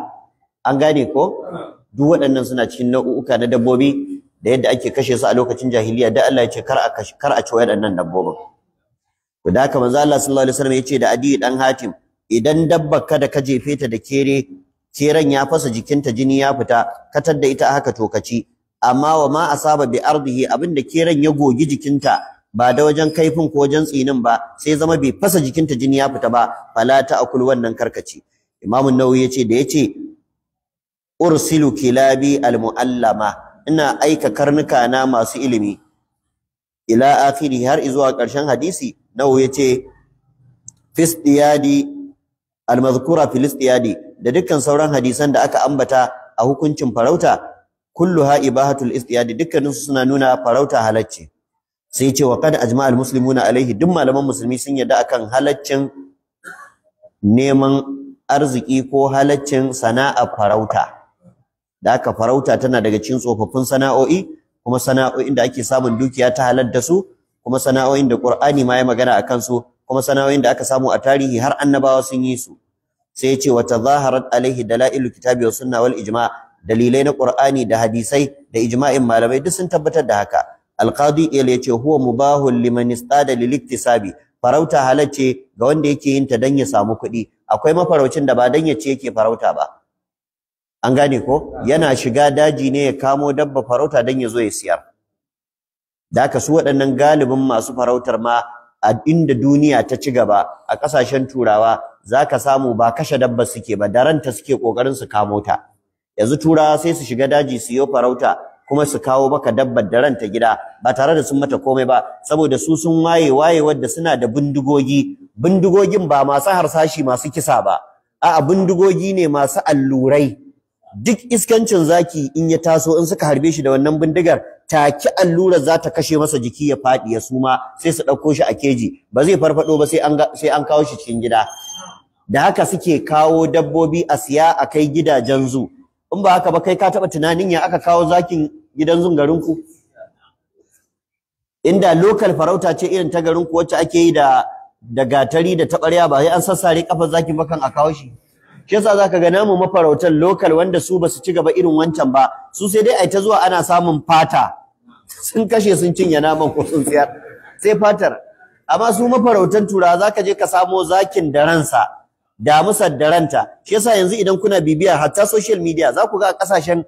an gane ko? Duk waɗannan suna cikin nau'uka na dabbobi da yadda ake kashe su a lokacin jahiliya, da Allah ya ce kar a ci waɗannan dabbobin. To da haka manzo Allah sallallahu alaihi wasallam ya ce da Adi dan Hatim, idan dabbar ka da ka jefe ta da keren ya fasa jikinta jini ya fita, katar da ita haka to kaci. Amma wa ma asaba bi ardihi, abinda keren ya gogi jikinta ba da wajen kaifin ko wajen tsinin ba, sai zama bai fasa jikinta jini ya fita ba, fala ta'kul wannan karkaci. Imam an-Nawawi yace da yace ursilu kilabi al-muallama, ina aika karnuka na masu ilimi, ila akhiri, har zuwa ƙarshen hadisi. Nawawi yace fistiyadi al-madhkura fil istiyadi, da dukkan sauran hadisan da aka ambata a hukuncin farauta, kulluha ibahatul istiyadi, dukkaninsu suna nuna farauta halacce. Sai ce wa qad ajma al-muslimuna alaihi, duk malaman musulmi sun yarda akan halaccin neman arziki ko halaccin sana'ar farauta. Da aka farauta tana daga cikin tsofaffin sana'o'i, kuma sana'o'in da ake samun dukiya ta halal da su, kuma sana'o'in da Qur'ani ma ya magana akan su, kuma sana'o'in da aka samu a tarihi har annabawa sun yi su. Sai ya ce wa tazaharat alaihi dalailu kitabi was sunna wal ijma', dalilai na Qur'ani da hadisai da ijma'in malamai duk sun tabbatar da haka. Al-Qadi ya ce huwa mubahul liman istada lil iktisabi, farauta halacce ga wanda yake yin ta dan ya samu kuɗi. Akwai mafaraucin da ba dan ya ce yake farauta ba, an gane ko? Yana shiga daji ne ya kamo dabba farauta dan ya zo ya siyar. Da haka su waɗannan galibin masu farautar ma a inda duniya ta ci gaba, a ƙasashen Turawa, zaka samu ba kashe dabba suke ba, da ranta suke kokarin su kamo ta. Yanzu Turawa sai su shiga daji su yi farauta, kuma su kawo maka dabbar da ranta gida ba tare da sun mata komai ba, saboda su sun waye wadda suna da bindigogin ba masu harsashi masu kisa ba, a'a bindigogi ne masu allurai. Duk iskancin zaki in ya taso, in suka harbe shi da wannan bindigar, take allurar za ta kashe masa jiki ya faɗi ya suma, sai su ɗauko shi a keji, ba zai farfado ba sai an kawo shi cikin gida. Da haka suke kawo dabbobi a siya a kai gidajen zu. In ba haka ba, kai ka taɓa tunanin ya aka kawo zakin gidan zun garinku? Inda lokal farauta ce irin ta garinku wacce ake yi da gatari da taɓarya, ba sai an sassare kafar zakin ba kan a kawo shi. Shi yasa zaka ga namu mafarautan lokal wanda su basu ci gaba irin wancan ba, su sai dai ai ta zuwa ana samun fata, sun kashe sun cinye naman ko sun tsayar, sai fatar. Amma su mafarautan Turawa zaka je ka samo zakin da ransa, damusar da ranta. Shi yasa yanzu idan kuna bibiya hatta social media za ku ga a ƙasashen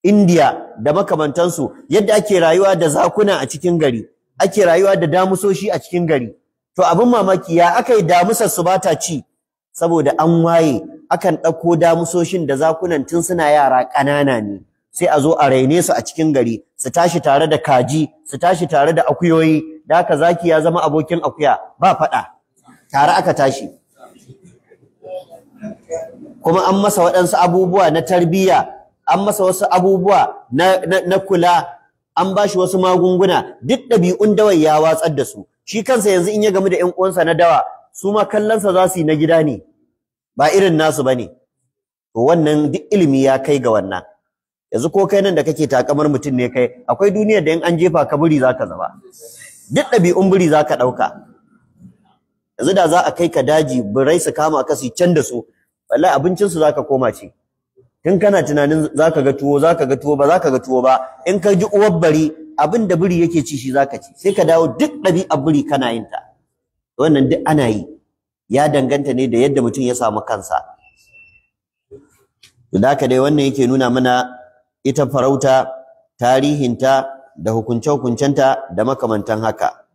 India da makamantansu yadda ake rayuwa da zakuna a cikin gari, ake rayuwa da damusoshi a cikin gari. To abin mamaki ya aka yi damusar su ba ta ci, saboda an waye akan ɗauko damusoshin da zakunan tun suna yara ƙanana ne, sai a zo a raine su a cikin gari, su tashi tare da kaji, su tashi tare da akuyoyi, da haka zaki ya zama abokin akuya, ba faɗa, tare aka tashi. Kuma an masa waɗansu abubuwa na tarbiyya, an masa wasu abubuwa na kula, an bashi wasu magunguna, duk ɗabi'un dawai ya watsar da su. Shi kansa yanzu in ya gamu da ƴan uwansa na dawa, su ma kallonsa za su yi na gida ne, ba irin nasu bane. To wannan duk ilimi ya kai ga wannan. Yanzu ko kai nan da kake takamar mutum ne kai, akwai duniyar da in an jefa ka buri zaka zama. Duk ɗabi'un buri zaka ɗauka. Yanzu da za a kai ka daji, birai su kama ka su can da su, wallahi abincin su zaka koma ci. Tun kana tunanin zaka ga tuwo ba zaka ga tuwo ba, in ka ji uwar bari abin da buri yake ci shi zaka ci, sai ka dawo duk ɗabi'ar buri kana yin ta. Wannan duk ana yi, ya danganta ne da yadda mutum ya samu kansa. To da haka dai wannan yake nuna mana ita farauta, tarihinta da hukunce-hukuncenta da makamantan haka.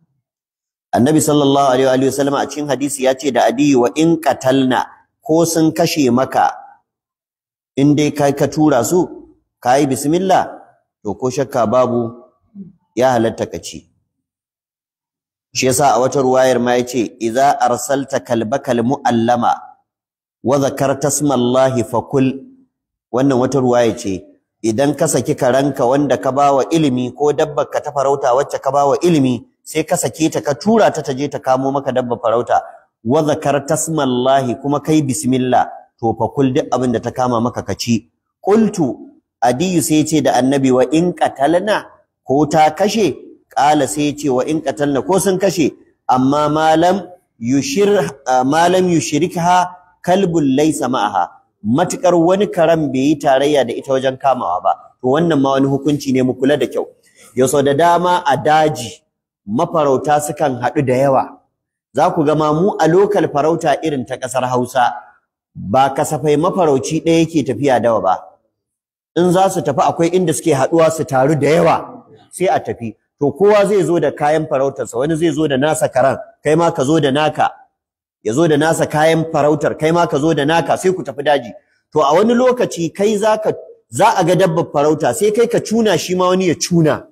Annabi sallallahu alaihi wa sallam a cikin hadisi ya ce da Adiyu, wa in qatalna, ko sun kashe maka, in dai kai ka tura su, kai bismillah, to ko shakka babu ya halatta ka ci. Shi yasa a wata ruwayar ma yace idza arsalta kalbaka almuallama wa dhakarta ismallahi fakul. Wannan wata ruwaya ce, idan ka saki karanka wanda ka bawa ilimi ko dabbar ka ta farauta wacce ka bawa ilimi, sai ka sake ta ka tura ta taje ta kamo maka dabbar farauta, wa dhakarta ismallahi kuma kai bismillah, to fakul duk abin da ta kama maka ka ci. Qultu, Adiyu sai ce da Annabi, wa in qatalna, ko ta kashe? Qala sai ce wa in qatalna, ko sun kashe, amma malam yushrikha kalbun laysa ma'aha, matukar wani karan bai yi tarayya da ita wajen kamawa ba. To wannan ma wani hukunci ne, mu kula da kyau. Yau da dama a daji mafarauta sukan haɗu da yawa. Za ku ga ma mu a lokal farauta irin ta ƙasar Hausa, ba kasafai mafarauci ɗaya yake tafiya dawa ba. In za su tafi akwai inda suke haɗuwa su taru da yawa, sai a tafi. To kowa zai zo da kayan farautarsa, wani zai zo da nasa karan, kai ma ka zo da naka, ya zo da nasa kayan farautar, kai ma ka zo da naka, sai ku tafi daji. To a wani lokaci kai za a ga dabbar farauta, sai kai ka cuna shi ma wani ya cuna.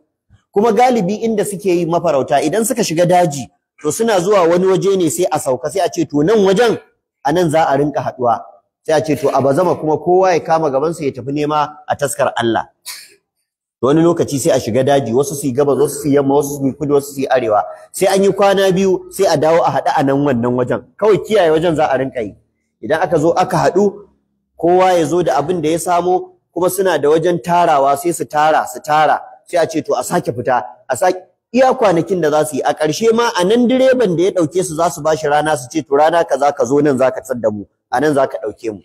Kuma galibi inda suke yi mafarauta idan suka shiga daji, to suna zuwa wani waje ne sai a sauka, sai a ce to nan wajen a nan za a rinka haɗuwa. Sai a ce to a bazama kuma kowa ya kama gabansa ya tafi nema a taskar Allah. Wani lokaci sai a shiga daji, wasu su yi gabas, wasu su yi yamma, wasu su yi kudu, wasu su yi arewa, sai an yi kwana biyu sai a dawo a haɗu a nan wannan wajen, kawai kiyaye wajen za a rinka yi. Idan aka zo aka haɗu, kowa ya zo da abin da ya samo, kuma suna da wajen tarawa, sai su tara sai a ce to a sake fita, a sake iya kwanakin da za su yi. A ƙarshe ma a nan direban da ya ɗauke su za su ba shi rana, su ce to rana kaza ka zo nan za ka tsar da mu, a nan za ka ɗauke mu.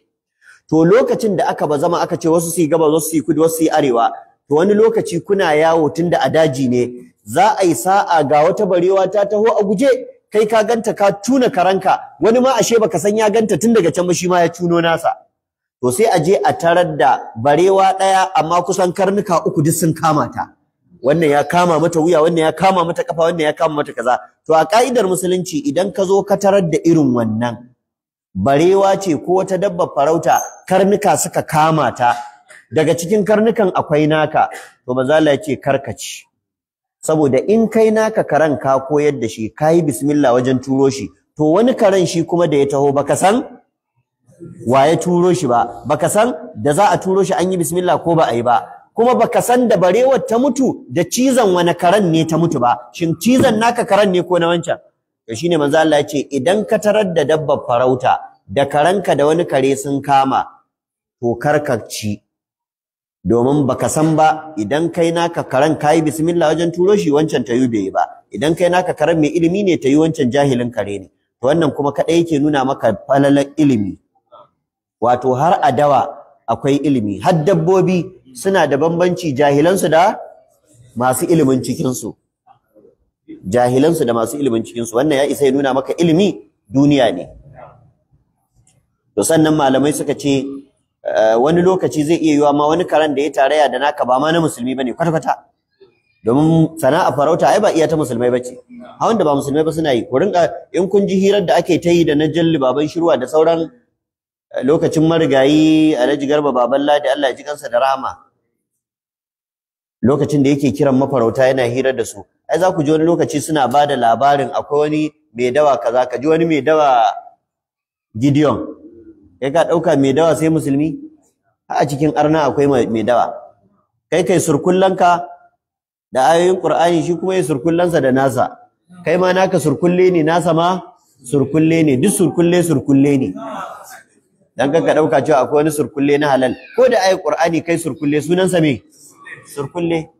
To lokacin da aka bazama aka ce wasu su yi gabas, wasu su yi kudu, wasu su yi arewa, to wani lokaci kuna yawo tunda a daji ne, za a yi sa'a ga wata barewa ta taho a guje, kai ka ganta ka tuna karanka, wani ma ashe baka san ya ganta tun daga can ba, shi ma ya tuno nasa. To sai a je a tarar da barewa ɗaya amma kusan karnuka uku duk sun kama ta. Wannan ya kama mata wuya, wannan ya kama mata kafa, wannan ya kama mata kaza. To a ka'idar musulunci idan ka zo ka tarar da irin wannan, barewa ce ko wata dabbar farauta, karnuka suka kama ta, daga cikin karnukan akwai naka, to manzo Allah yake karkaci. Saboda in kai naka karan ka koyar da shi, kai bismillah wajen turo shi, to wani karan shi kuma da ya taho baka san waye turo shi ba, baka san da za a turo shi an yi bismillah ko ba a yi ba, kuma baka san da barewar ta mutu da cizon wani karan ne ta mutu ba, shin cizon naka karan ne ko na wancan? To shine manzo Allah ya ce idan ka tarar da dabbar farauta da karanka da wani kare sun kama, to karkaci, domin baka san ba, idan kai naka karan kai bismillah wajen turo shi, wancan tayu bai ba, idan kai naka karan mai ilimi ne tayu wancan jahilin kare ne. To wannan kuma kadai yake nuna maka falalar ilimi. Wato har a dawa akwai ilimi, har dabbobi suna da bambanci, jahilansu da masu ilimin cikinsu, jahilansu da masu ilimin cikinsu. Wannan ya isa ya nuna maka ilimi duniya ne. to sannan malamai suka ce wani lokaci zai iya yiwa ma wani karen da ya tarayya da naka ba ma na musulmi bane kwata-kwata domin sana'a farauta ai ba iya ta musulmai bace a wanda ba musulmai ba suna yi ku rinka in kun ji hirar da ake ta yi da na jalli baban shirwa da sauran lokacin marigayi Alhaji Garba baban Ladi Allah ya ji kansa da rahama lokacin da yake kiran mafarauta yana hirar da su ai za ku ji wani lokaci suna ba da labarin akwai wani mai dawa kaza ka ji wani mai dawa Gideon kai ka dauka mai dawa sai musulmi a cikin arna akwai mai dawa kai surkullanka da ayoyin Qur'ani shi kuma ya surkullansa da nasa kai ma naka surkulle ne nasa ma surkulle ne duk surkulle ne dan ka dauka cewa akwai wani surkulle na halal ko da ayoyin Qur'ani kai surkulle sunansa me surkulle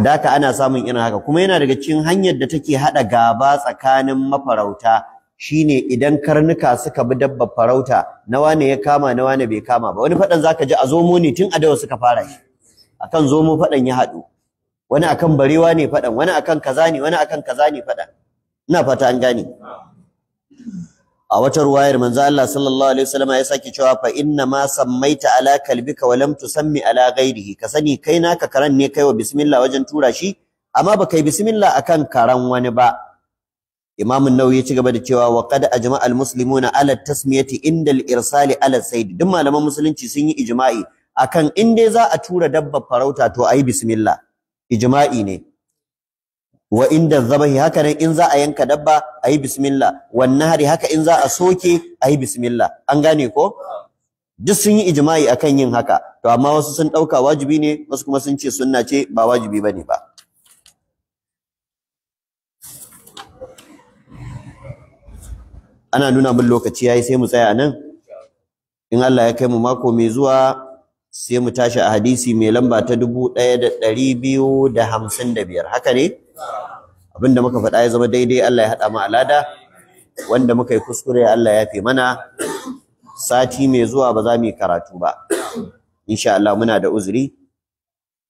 da haka ana samun irin haka kuma yana daga cikin hanyar da take hada gaba tsakanin mafarauta shine idan karnuka suka bi dabbar farauta na wane ya kama na wane bai kama ba wani fadan zaka ji a zomo ne tun a dawa suka fara shi akan zomo fadan ya hadu wani akan barewa ne fadan wani akan kaza ne wani akan kaza ne fadan ina fata an gane a wata ruwayar manzo Allah sallallahu alaihi wasallam ya saki cewa fa inna ma sammaita ala kalbika wa lam tusammi ala ghairihi ka sani kai naka karan ne kai wa bismillah wajen tura shi amma ba kai bismillah akan karan wani ba Imam an-Nawawi ya ci gaba da cewa wa qad ajma'a al-muslimuna ala tasmiyati inda al-irsali ala sayd duk malaman musulunci sun yi ijma'i akan in dai za a tura dabbar farauta to ayi bismillah ijma'i ne wa inda zabahi haka nan in za a yanka dabba ayi bismillah wan nahri haka in za a soke ayi bismillah an gane ko duk sun yi ijma'i akan yin haka to amma wasu sun dauka wajibi ne wasu kuma sun ce sunna ce ba wajibi bane ba ana nuna min lokaci yayi sai mu tsaya nan in Allah ya kai mu mako mai zuwa sai mu tashi a hadisi mai lamba ta 1255 haka ne abinda muka faɗa ya zama daidai Allah ya haɗa mu alada wanda muka yi kuskure Allah ya fi mana sati mai zuwa ba za mu yi karatu ba insha Allah muna da uzuri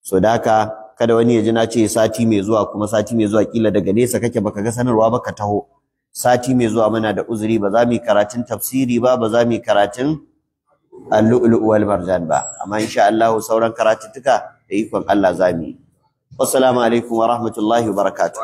so da haka kada wani ya ji na ce sati mai zuwa kuma sati mai zuwa kila daga nesa kake baka ga sanarwa ba ka taho sati mai zuwa muna da uzuri ba za mu yi karatun tafsiri ba ba za mu yi karatun al-lu'lu' wal marjan ba amma insha Allah sauran karatuttuka da ikon Allah za mu yi assalamu alaikum wa rahmatullahi wa barakatuh